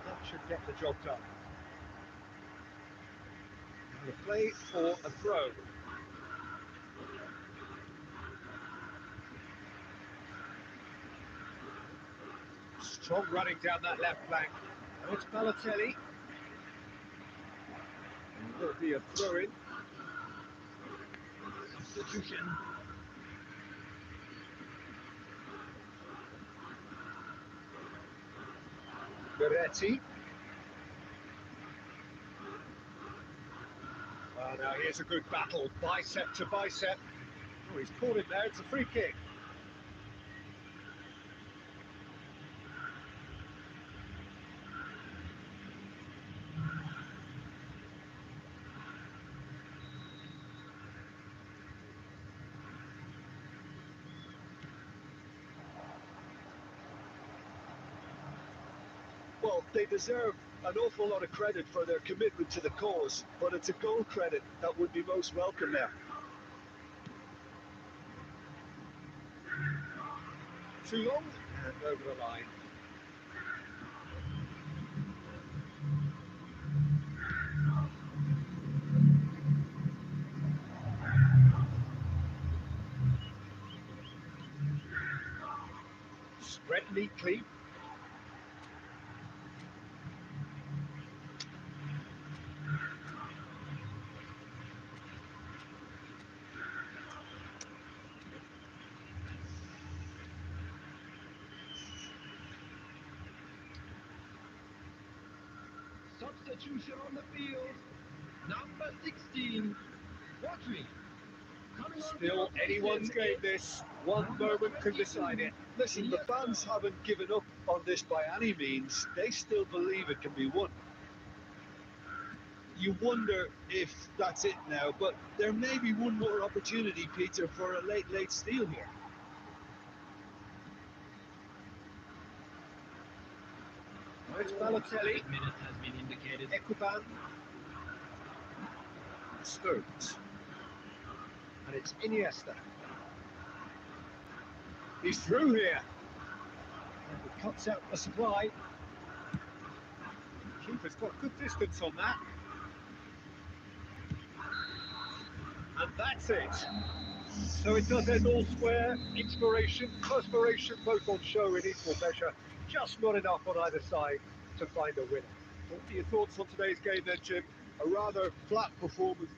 That should get the job done. And the play for a throw. Strong running down that left flank. And it's Balotelli. And there'll be a throw in. Substitution. Miretti. Well, now here's a good battle, bicep to bicep. Oh, he's caught him there, it's a free kick. Well, they deserve an awful lot of credit for their commitment to the cause, but it's a goal credit that would be most welcome now. Too long and over the line. Spread neatly. Substitution on the field. Number 16, Rodri. Still anyone's game this. One moment can decide it. Listen, the fans haven't given up on this by any means. They still believe it can be won. You wonder if that's it now, but there may be one more opportunity, Peter, for a late steal here. Well, it's Balotelli. Minute has been indicated. Equiban. Stones. And it's Iniesta. He's through here. And it cuts out the supply. Keeper's got good distance on that. And that's it. So it does end all square. Inspiration, perspiration, both on show in equal measure. Just not enough on either side to find a winner. What are your thoughts on today's game then, Jim? A rather flat performance.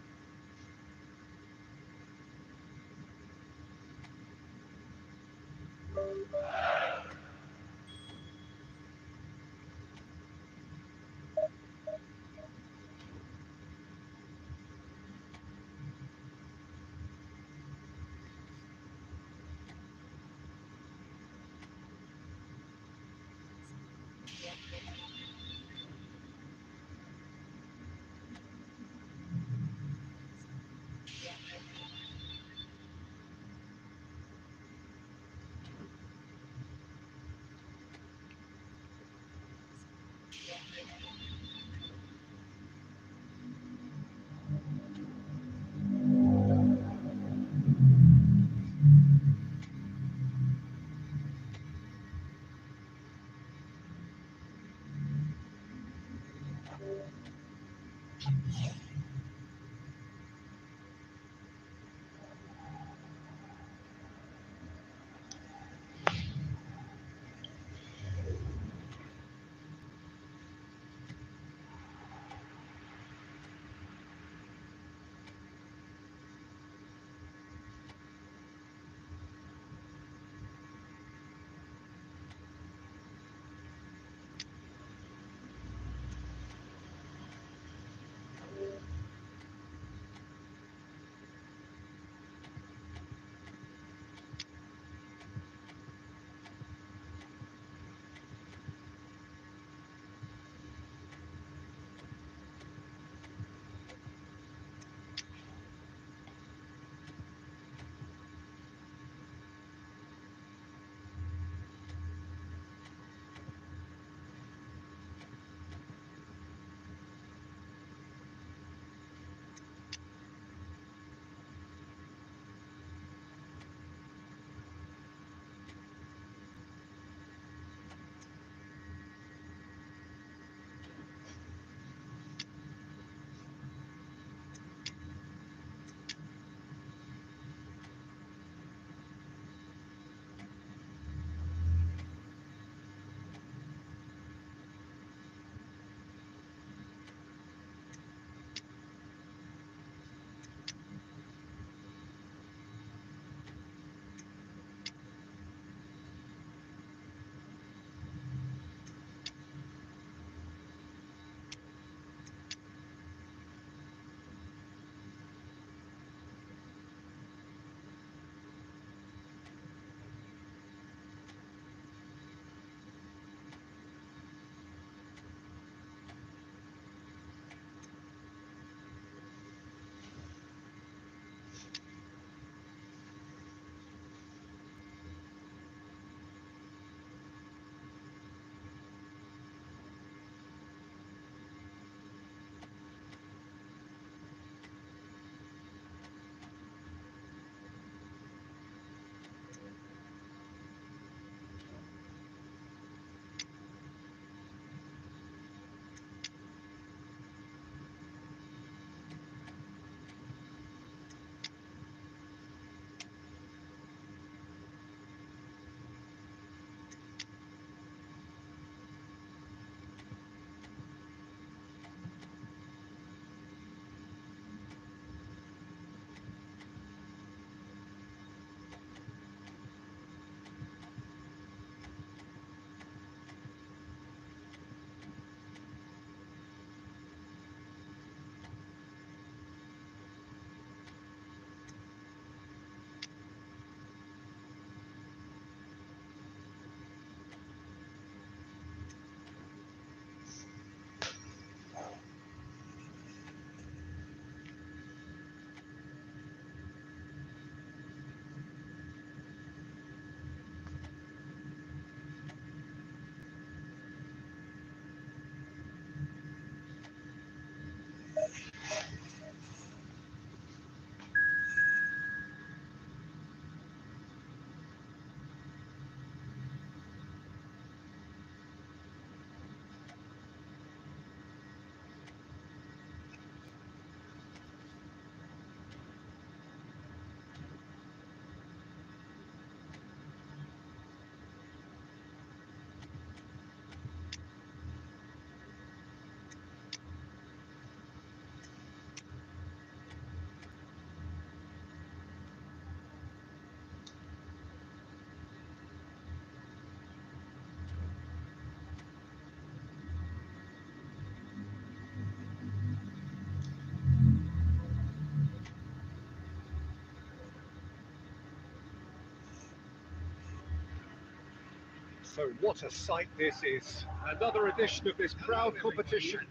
So what a sight this is. Another edition of this proud competition,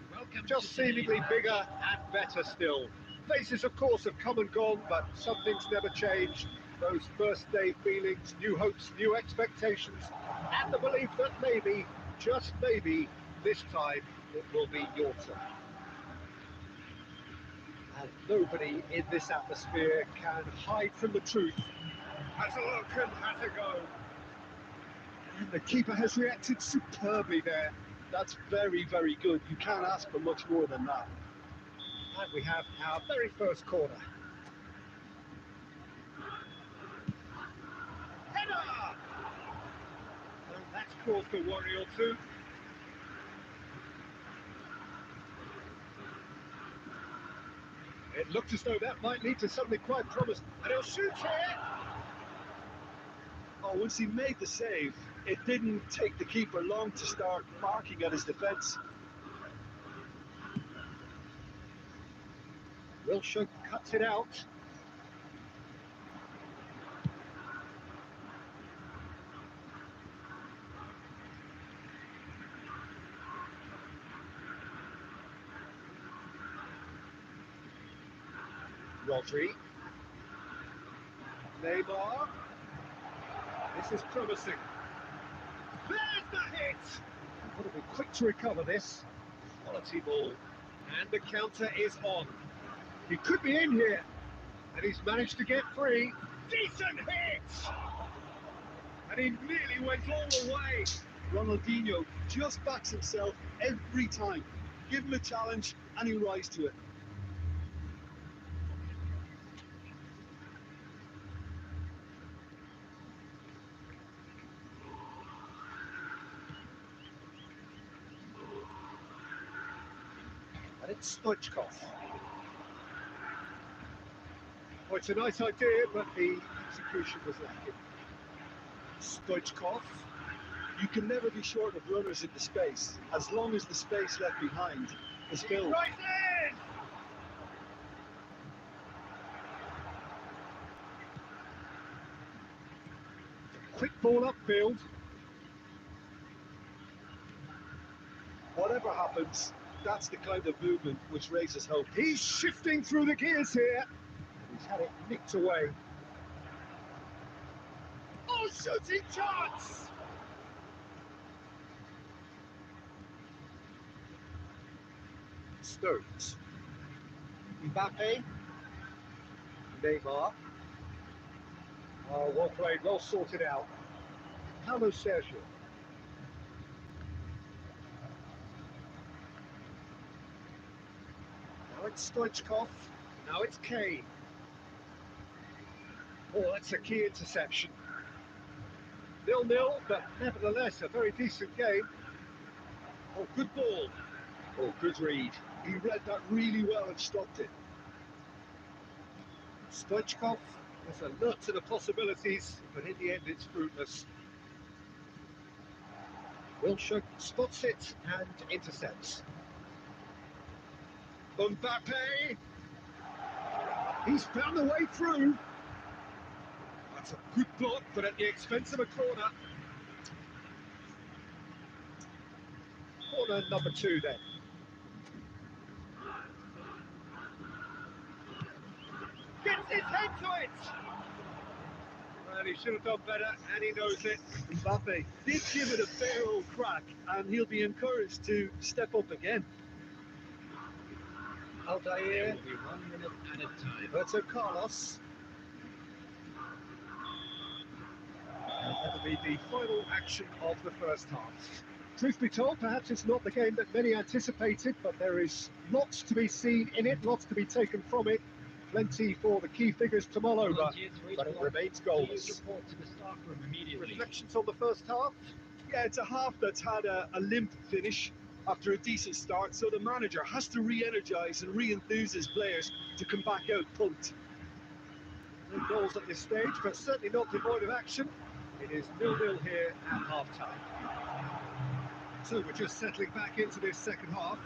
just seemingly bigger and better still. Faces, of course, have come and gone, but some things never change. Those first day feelings, new hopes, new expectations, and the belief that maybe, just maybe, this time it will be your turn. And nobody in this atmosphere can hide from the truth. Has a look and has a go. And the keeper has reacted superbly there. That's very, very good. You can't ask for much more than that. And we have our very first corner. Header! And that's caused a worry or two. It looked as though that might lead to something quite promising. And he'll shoot here! Oh, once he made the save, it didn't take the keeper long to start barking at his defence. Wilshere cuts it out. Rodri. Neymar. This is promising. There's the hit! Got to be quick to recover this. Quality ball. And the counter is on. He could be in here. And he's managed to get free. Decent hit! And he nearly went all the way. Ronaldinho just backs himself every time. Give him a challenge and he'll rise to it. And it's Stoichkov. Oh, it's a nice idea, but the execution was lacking. Stoichkov. You can never be short of runners in the space, as long as the space left behind is filled. Right in! Quick ball upfield. Whatever happens, that's the kind of movement which raises hope. He's shifting through the gears here. He's had it nicked away. Oh, shooting chance! Stones. Mbappe. Neymar. Oh, well played, well sorted out. Paulo Sergio. Now it's Stoichkov. Now it's Kane. Oh, that's a key interception. 0-0, but nevertheless a very decent game. Oh, good ball. Oh, good read. He read that really well and stopped it. Stoichkov was alert to the possibilities, but in the end it's fruitless. Wilshere spots it and intercepts. Mbappe! He's found the way through. That's a good block, but at the expense of a corner. Corner number 2 then. Gets his head to it! Well, he should have done better, and he knows it. Mbappe did give it a fair old crack, and he'll be encouraged to step up again. Aldair. Will be 1 minute added time. Roberto Carlos. And that'll be the final action of the first half. Truth be told, perhaps it's not the game that many anticipated, but there is lots to be seen in it, lots to be taken from it. Plenty for the key figures to mull over, but it remains goalless. Report to the staff room immediately. Reflections on the first half? Yeah, it's a half that's had a limp finish after a decent start, so the manager has to re-energise and re-enthuse his players to come back out pumped. No goals at this stage, but certainly not devoid of action. It is 0-0 here at half-time. So we're just settling back into this second half.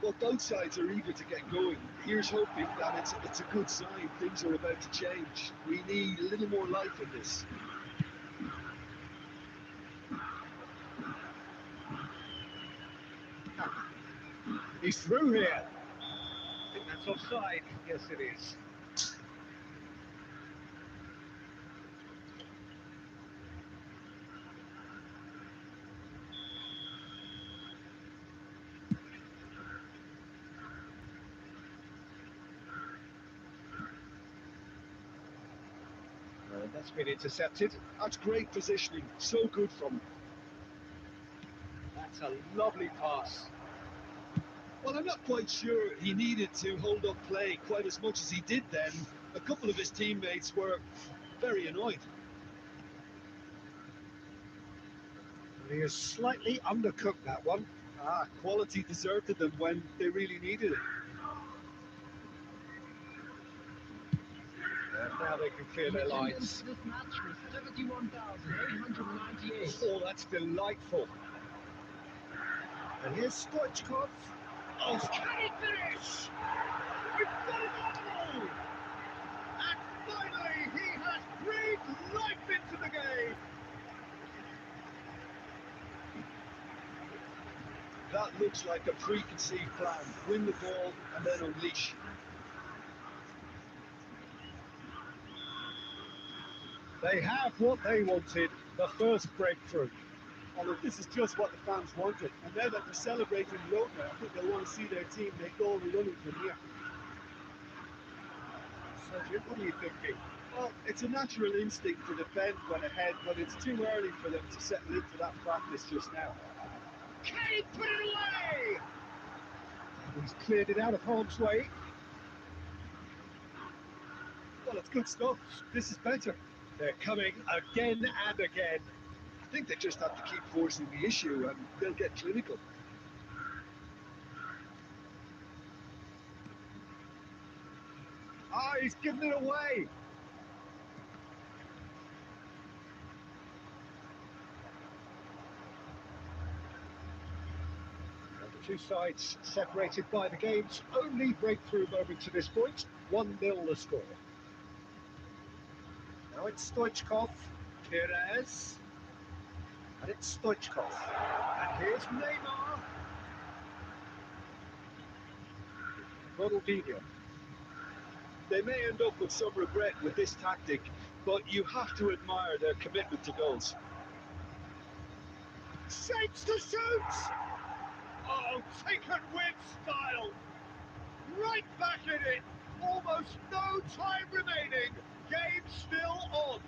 Well, both sides are eager to get going. Here's hoping that it's a good sign. Things are about to change. We need a little more life in this. He's through here. I think that's offside. Yes, it is. That's been intercepted. That's great positioning, so good from him. That's a lovely pass. Well, I'm not quite sure he needed to hold up play quite as much as he did then. A couple of his teammates were very annoyed. He has slightly undercooked that one. Quality deserted them when they really needed it. Now they can clear their lines. This match was 71,898. Oh, that's delightful. And here's Stoichkov. Oh, can he finish? We've got it all! And finally, he has breathed life into the game. That looks like a preconceived plan. Win the ball and then unleash. They have what they wanted, the first breakthrough. Oh, look, this is just what the fans wanted. And now that they're celebrating the opener, I think they want to see their team make all the running from here. Sergio, what are you thinking? Well, it's a natural instinct to defend when ahead, but it's too early for them to settle into that practice just now. Can he put it away? He's cleared it out of harm's way. Well, it's good stuff. This is better. They're coming again and again. I think they just have to keep forcing the issue and they'll get clinical. He's given it away. And the two sides separated by the game's only breakthrough moment to this point. 1-0 the score. Now it's Stoichkov. Perez. And it's Stoichkov. And here's Neymar. Ronaldinho. They may end up with some regret with this tactic, but you have to admire their commitment to goals. Shapes to shoot! Oh, taken with style! Right back in it! Almost no time remaining! Game still on!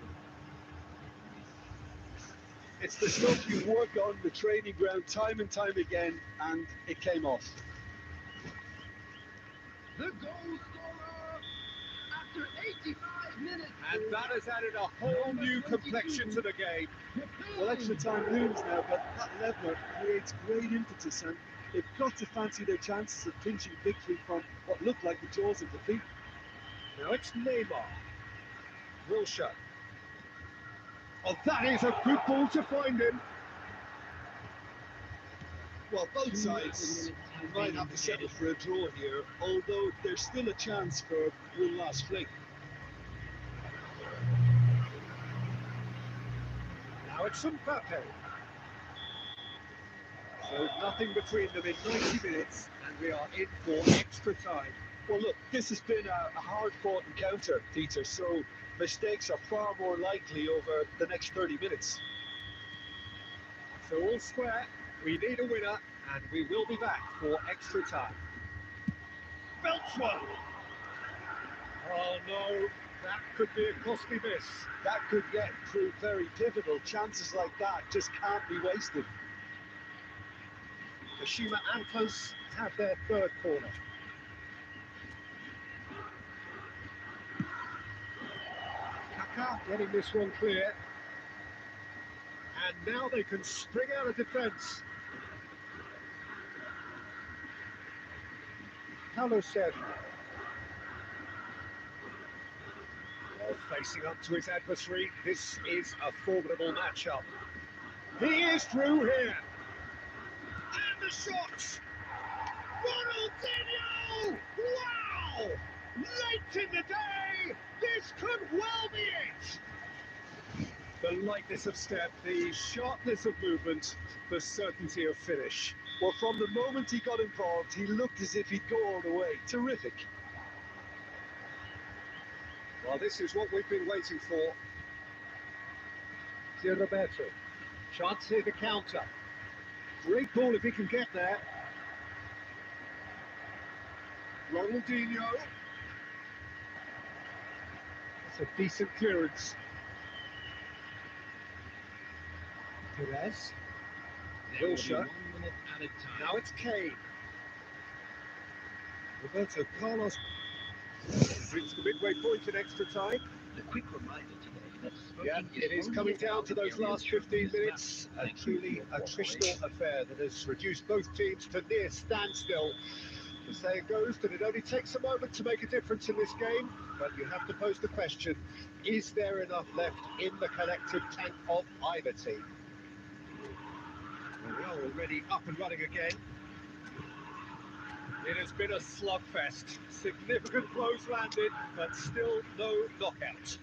It's the stuff you work on the training ground time and time again, and it came off. The goal scorer after 85 minutes. And that has added a whole new complexion to the game. Well, extra time looms now, but that leveler creates great impetus, and they've got to fancy their chances of clinching victory from what looked like the jaws of defeat. Now it's Neymar. Wilshere. Oh, that is a good ball to find him. Well, both sides might have to settle for a draw here, although there's still a chance for one last flick. Now it's Mbappe. So nothing between them in 90 minutes, and we are in for extra time. Well, look, this has been a hard-fought encounter, Peter, so mistakes are far more likely over the next 30 minutes. So all square, we need a winner, and we will be back for extra time. Belts one. Oh no, that could be a costly miss. That could yet prove very pivotal. Chances like that just can't be wasted. Kashima Antlers have their third corner. Kaka getting this one clear. And now they can spring out of defence. Carlos Sergio. Facing up to his adversary, this is a formidable matchup. He is through here. And the shot! Ronaldinho! Wow! Late in the day, this could well be it! The lightness of step, the sharpness of movement, the certainty of finish. Well, from the moment he got involved, he looked as if he'd go all the way. Terrific. Well, this is what we've been waiting for. Dear Roberto. Chance here to counter. Great ball if he can get there. Ronaldinho. That's a decent clearance. Perez. Wilshere. Now it's Kane. Roberto Carlos brings the midway point in extra time. A quick reminder today that Yeah, it is coming down to those last 15 minutes. Truly a attritional affair that has reduced both teams to near standstill. The saying goes that it only takes a moment to make a difference in this game, but you have to pose the question, is there enough left in the collective tank of either team? Well, we are already up and running again. It has been a slugfest. Significant blows landed, but still no knockout.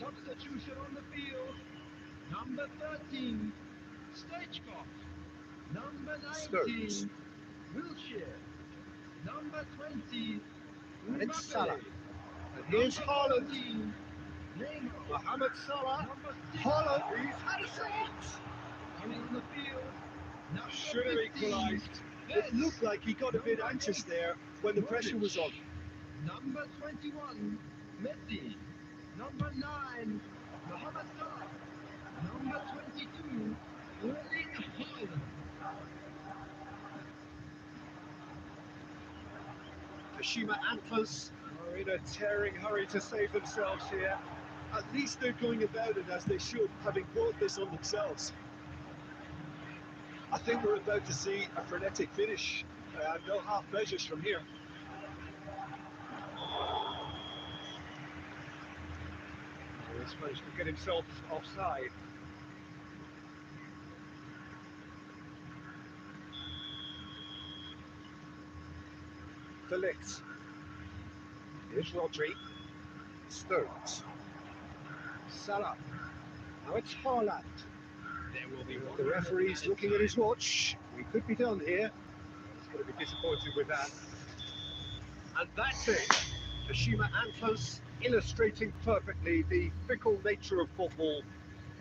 Substitution on the field. Number 13, Stoichkov. Number 19, Stones. Wilshere. Number 20, And it's Mbappe. Salah. And here's Number Haaland. 14, Neymar. Mohamed Salah. Number 6, Haaland, he's had a shot. coming on the field. Number Should have 15, equalised. It looked like he got a bit anxious there when the pressure was on. Number 21, Messi. Number 9, Mohamed Salah. Number 22, Erling Haaland. Kashima Antlers are in a tearing hurry to save themselves here. At least they're going about it as they should, having brought this on themselves. I think we're about to see a frenetic finish. No half measures from here. He's managed to get himself offside. De Ligt. Here's Rodri. Stones. Salah. Now it's Haaland. There will be The referee's looking at his watch. We could be done here. He's going to be disappointed with that. And that's it. Kashima Antlers illustrating perfectly the fickle nature of football.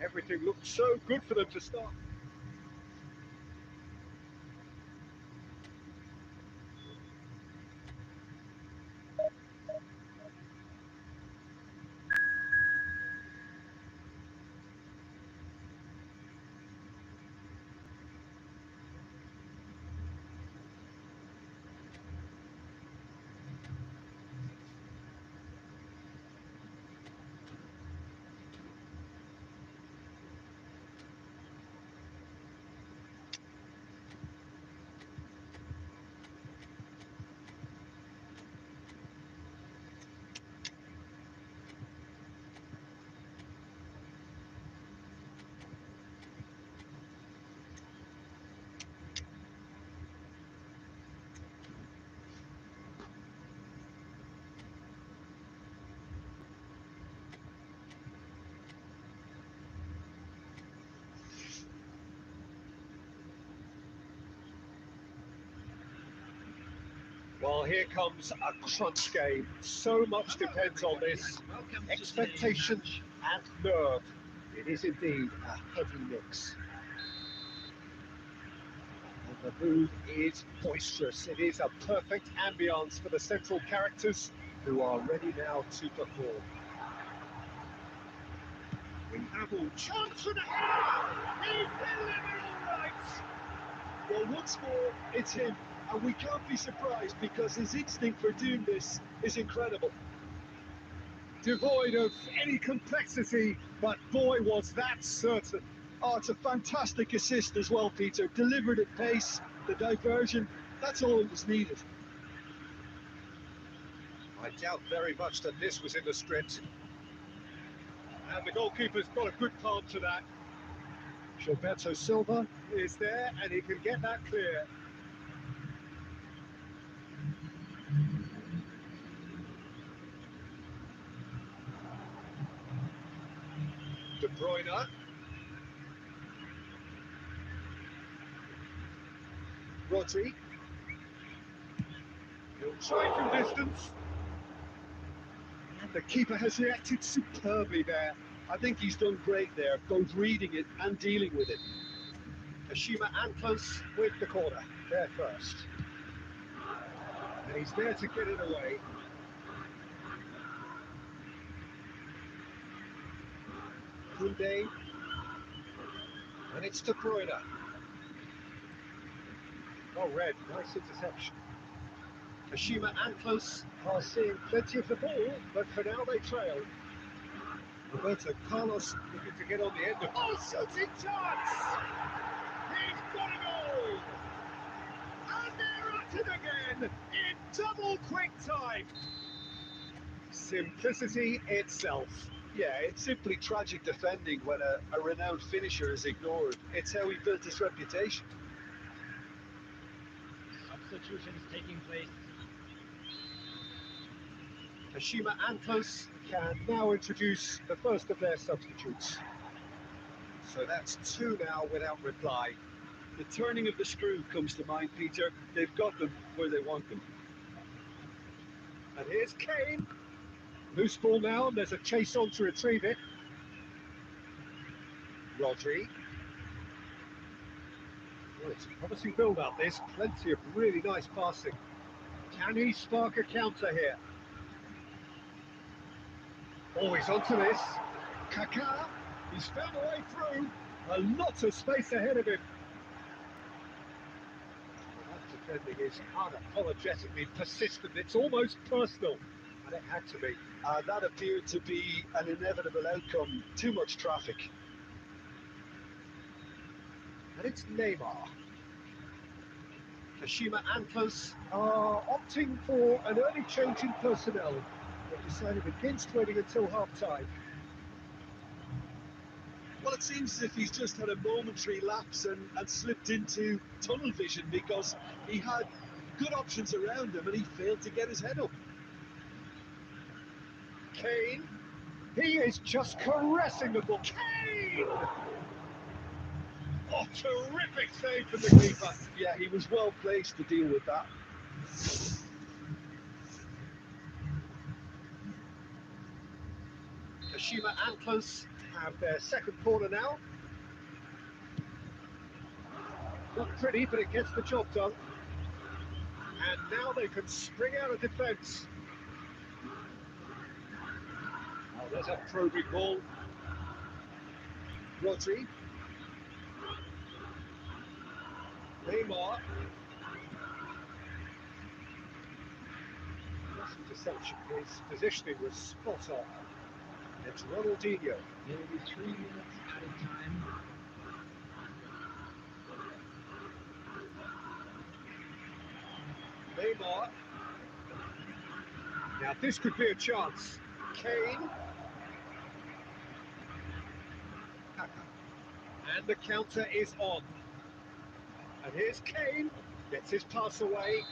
Everything looked so good for them to start. Well, here comes a crunch game. So much depends on this. Expectation and nerve. It is indeed a heavy mix. And the mood is boisterous. It is a perfect ambience for the central characters who are ready now to perform. We have all chance for the header. He's delivered all right. Well, once more, it's him. And we can't be surprised because his instinct for doing this is incredible. Devoid of any complexity, but boy was that certain. Oh, it's a fantastic assist as well, Peter. Delivered at pace, the diversion, that's all that was needed. I doubt very much that this was in the script. And the goalkeeper's got a good palm to that. Gilberto Silva Is there, and he can get that clear. De Bruyne. Rodri. He'll try from distance. And the keeper has reacted superbly there. I think he's done great there, both reading it and dealing with it. Kashima and close with the corner, there first. And he's there to get it away. Koundé. And it's De Bruyne. Oh, red, nice interception. Kashima and close are seeing plenty of the ball, but for now they trail. Roberto Carlos Looking to get on the end of... oh, shooting chance! He's got a goal! And they're at it again in double quick time. Simplicity itself. Yeah, it's simply tragic defending when a renowned finisher is ignored. It's how he built his reputation. Substitutions taking place. Kashima and close can now introduce the first of their substitutes. So that's two now without reply. The turning of the screw comes to mind, Peter. They've got them where they want them. And here's Kane. Loose ball now, and there's a chase on to retrieve it. Rodri. Well, it's a promising build-up, this. Plenty of really nice passing. Can he spark a counter here? Oh, he's onto this. Kaká, he's found a way through. A lot of space ahead of him. Well, that defending is unapologetically persistent. It's almost personal, and it had to be. That appeared to be an inevitable outcome. Too much traffic. And it's Neymar. Kashima and close Are opting for an early change in personnel. They've decided against waiting until half-time. Well, it seems as if he's just had a momentary lapse and slipped into tunnel vision because he had good options around him and he failed to get his head up. Kane, he is just caressing the ball. Kane! Oh, terrific save from the keeper. Yeah, he was well placed to deal with that. Kashima and close Have their second corner now. Not pretty, but it gets the job done. And now they can spring out of defence. Oh, there's a probing ball. Rodri. Neymar. This interception, his positioning was spot on. It's Ronaldinho. Nearly 3 minutes added time. Neymar. Now this could be a chance. Kane. And the counter is on. And here's Kane. Gets his pass away.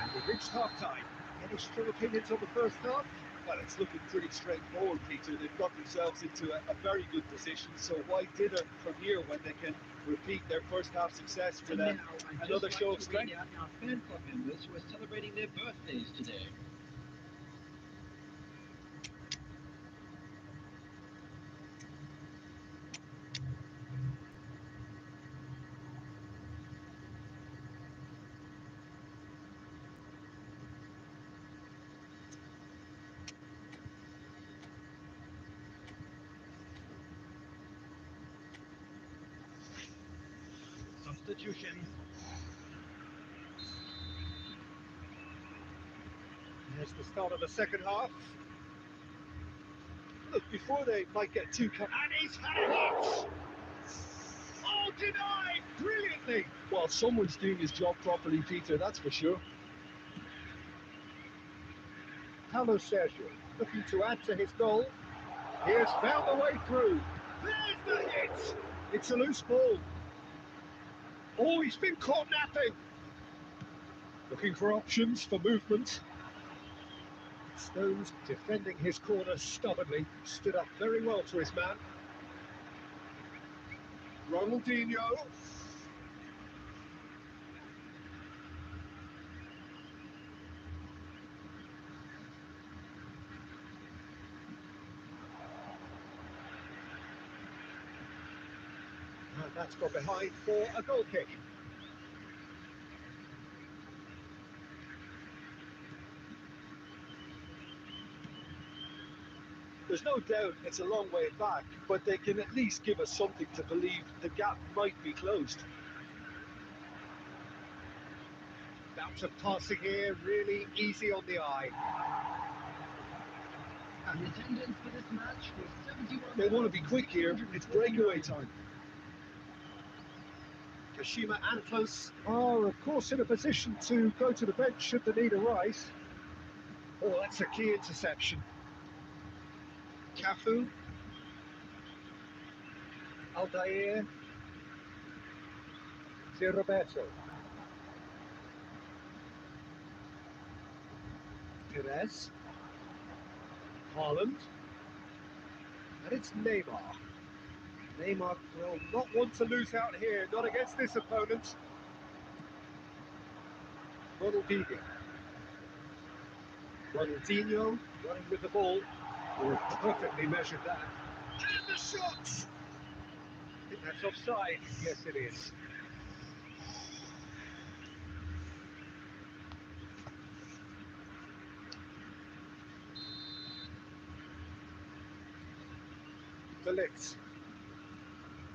And we've reached half-time. Any strong opinions on the first half? Well, it's looking pretty straightforward, Peter. They've got themselves into a very good position, so why dither from here when they can repeat their first half success with And now, I'd another just show like of to read strength? out our fan club members who are celebrating their birthdays today. substitutions. Here's the start of the second half. Look, before they might get too... And he's had a hit! Oh, denied brilliantly! Well, someone's doing his job properly, Peter, that's for sure. Paulo Sergio looking to add to his goal. He has found the way through. There's the hit! It's a loose ball. Oh, he's been caught napping. Looking for options for movement. Stones defending his corner stubbornly, stood up very well to his man. Ronaldinho. And that's gone behind for a goal kick. There's no doubt it's a long way back, but they can at least give us something to believe the gap might be closed. Bounce of passing here, really easy on the eye. The attendance for this match was 71. They want to be quick here, it's breakaway time. Kashima Antlers are, of course, in a position to go to the bench should the need arise. Oh, that's a key interception. Cafu. Aldair. Zé Roberto. Perez. Haaland. And it's Neymar. Neymar will not want to lose out here, not against this opponent. Ronaldinho. Ronaldinho running with the ball. Oh, perfectly measured that. And the shot! I think that's offside. Yes, it is. Felix.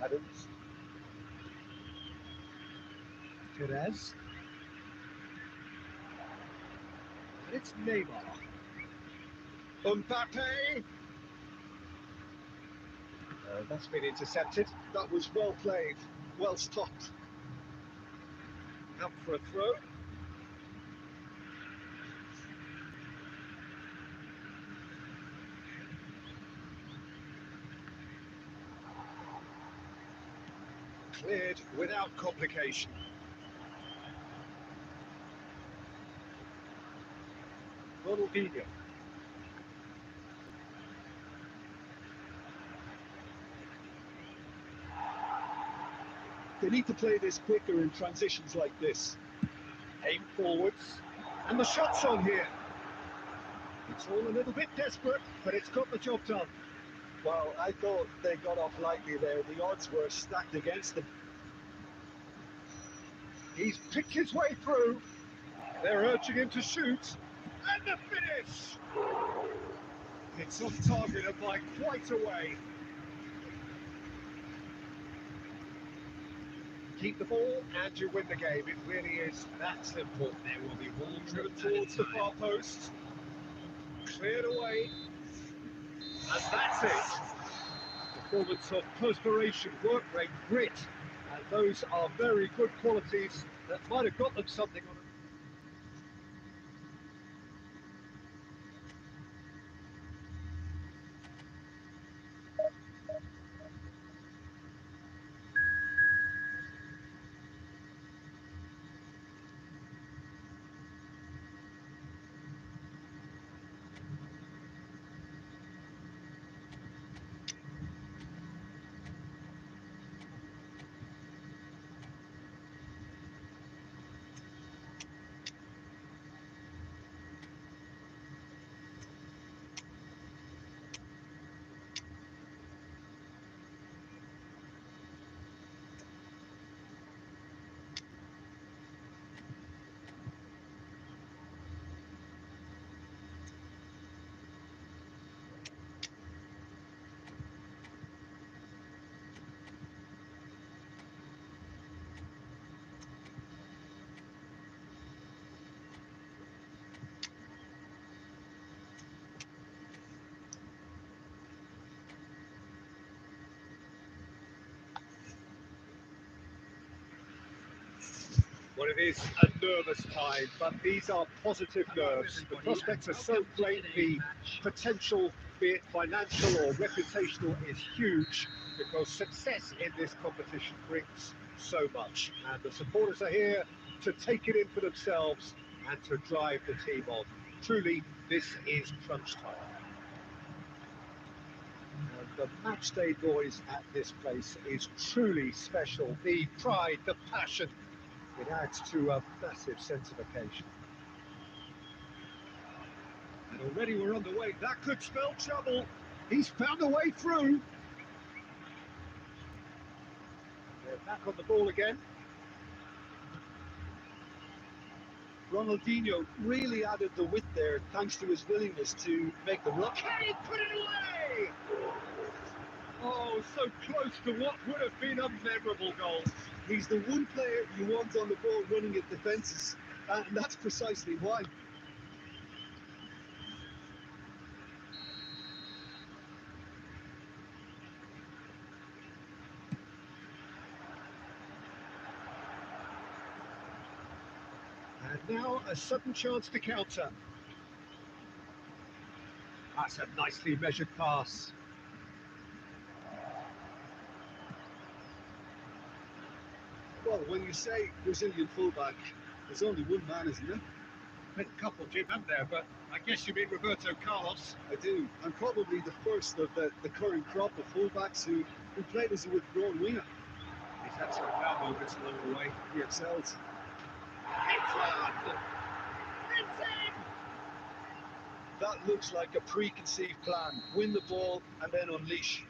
Adams. Perez. And it's Neymar. Mbappe. That's been intercepted. That was well played, well stopped. Out for a throw. Cleared without complication. Ronaldinho. They need to play this quicker in transitions like this. Aim forwards. And the shot's on here. It's all a little bit desperate, but it's got the job done. Well, I thought they got off lightly there. The odds were stacked against them. He's picked his way through. They're urging him to shoot. And the finish! It's off target and by quite a way. Keep the ball and you win the game. It really is that simple. There will be ball driven towards the far post. Cleared away. And that's it. Performance of perspiration, work rate, grit. And those are very good qualities that might have got them something on it. Well, it is a nervous time, but these are positive nerves. The prospects are so great, the potential, be it financial or reputational, is huge because success in this competition brings so much. And the supporters are here to take it in for themselves and to drive the team on. Truly, this is crunch time. And the match day noise at this place is truly special. The pride, the passion, it adds to a massive sense of occasion. And already we're on the way. That could spell trouble. He's found a way through. They're back on the ball again. Ronaldinho really added the width there thanks to his willingness to make the run. Can he put it away? Oh, so close to what would have been a memorable goal. He's the one player you want on the ball running at defences, and that's precisely why. And now a sudden chance to counter. That's a nicely measured pass. Well, when you say Brazilian fullback, there's only one man, isn't there? Been a couple, Jim, haven't there? But I guess you mean Roberto Carlos. I do. I'm probably the first of the current crop of fullbacks who played as a withdrawn winger. He's had some power moments along the way. He excels. It's on! It's in! That looks like a preconceived plan. Win the ball and then unleash.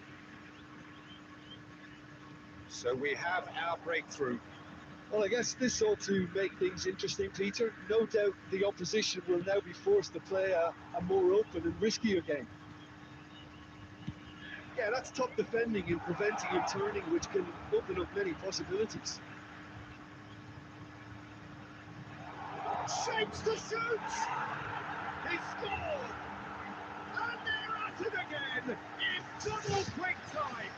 So we have our breakthrough. Well, I guess this ought to make things interesting, Peter. No doubt the opposition will now be forced to play a more open and riskier game. Yeah, that's top defending and preventing and turning, which can open up many possibilities. Shapes to shoot! He scored! And they're at it again! In double quick time!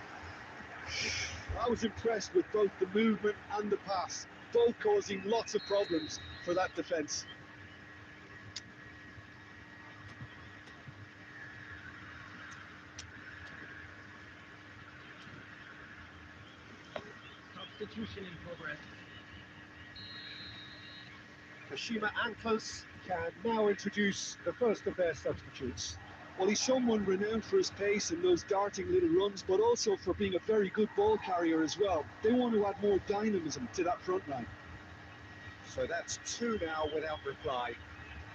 I was impressed with both the movement and the pass, both causing lots of problems for that defence. Substitution in progress. Kashima Anklos can now introduce the first of their substitutes. Well, he's someone renowned for his pace and those darting little runs, but also for being a very good ball carrier as well. They want to add more dynamism to that front line. So that's two now without reply.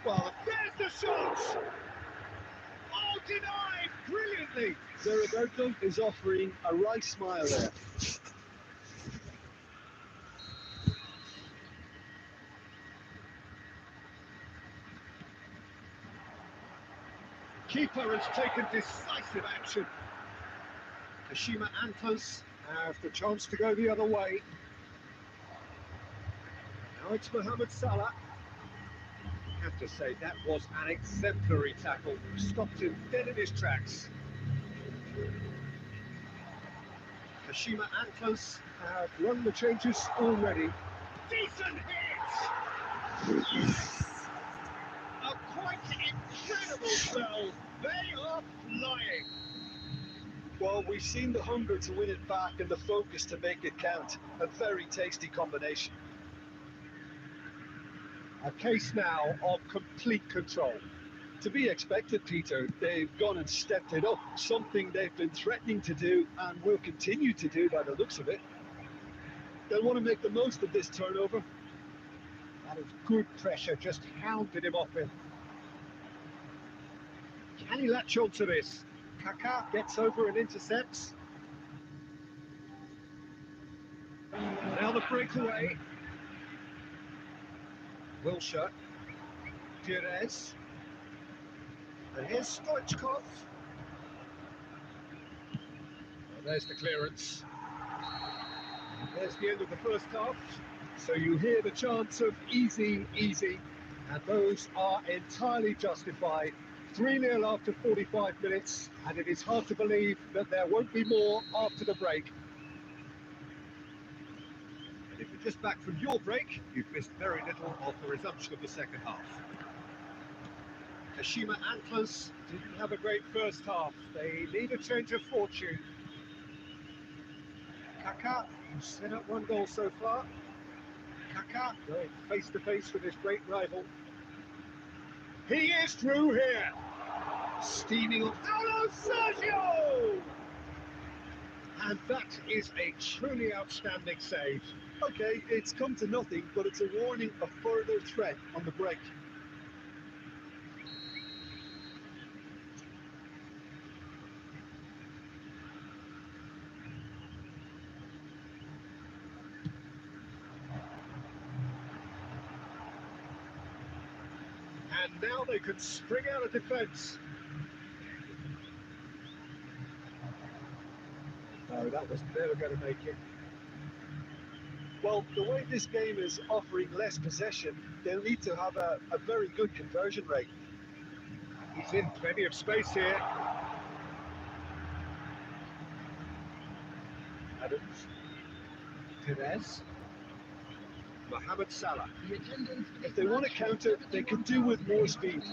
Well, there's the shot! Oh, denied brilliantly! Roberto is offering a wry smile there. Keeper has taken decisive action. Kashima Anklos has the chance to go the other way. Now it's Mohamed Salah. I have to say, that was an exemplary tackle. Stopped him dead in his tracks. Kashima Anklos have run the changes already. Decent hit! A quite incredible spell. They are flying. Well, we've seen the hunger to win it back and the focus to make it count. A very tasty combination. A case now of complete control. To be expected, Peter. They've gone and stepped it up, something they've been threatening to do and will continue to do by the looks of it. They'll want to make the most of this turnover. That is good pressure, just hounded him off him. Can he latch on to this? Kaká gets over and intercepts. Now the breakaway. Wilshere. Pires. And here's Stoichkov. Well, there's the clearance. And there's the end of the first half. So you hear the chants of easy, easy. And those are entirely justified. 3-0 after 45 minutes, and it is hard to believe that there won't be more after the break. And if you Just back from your break, you've missed very little of the resumption of the second half. Kashima Antlers didn't have a great first half. They need a change of fortune. Kaka, who's set up one goal so far. Kaka going face to face with his great rival. He is through here. Steaming up. Oh no, Sergio! And that is a truly outstanding save. Okay, it's come to nothing, but it's a warning of further threat on the break. And now they can spring out of defence. No, that was never going to make it. Well, the way this game is offering less possession, they'll need to have a very good conversion rate. He's in plenty of space here. Adams. Perez. Mohamed Salah. The attendance If they want to counter, they can do with more speed.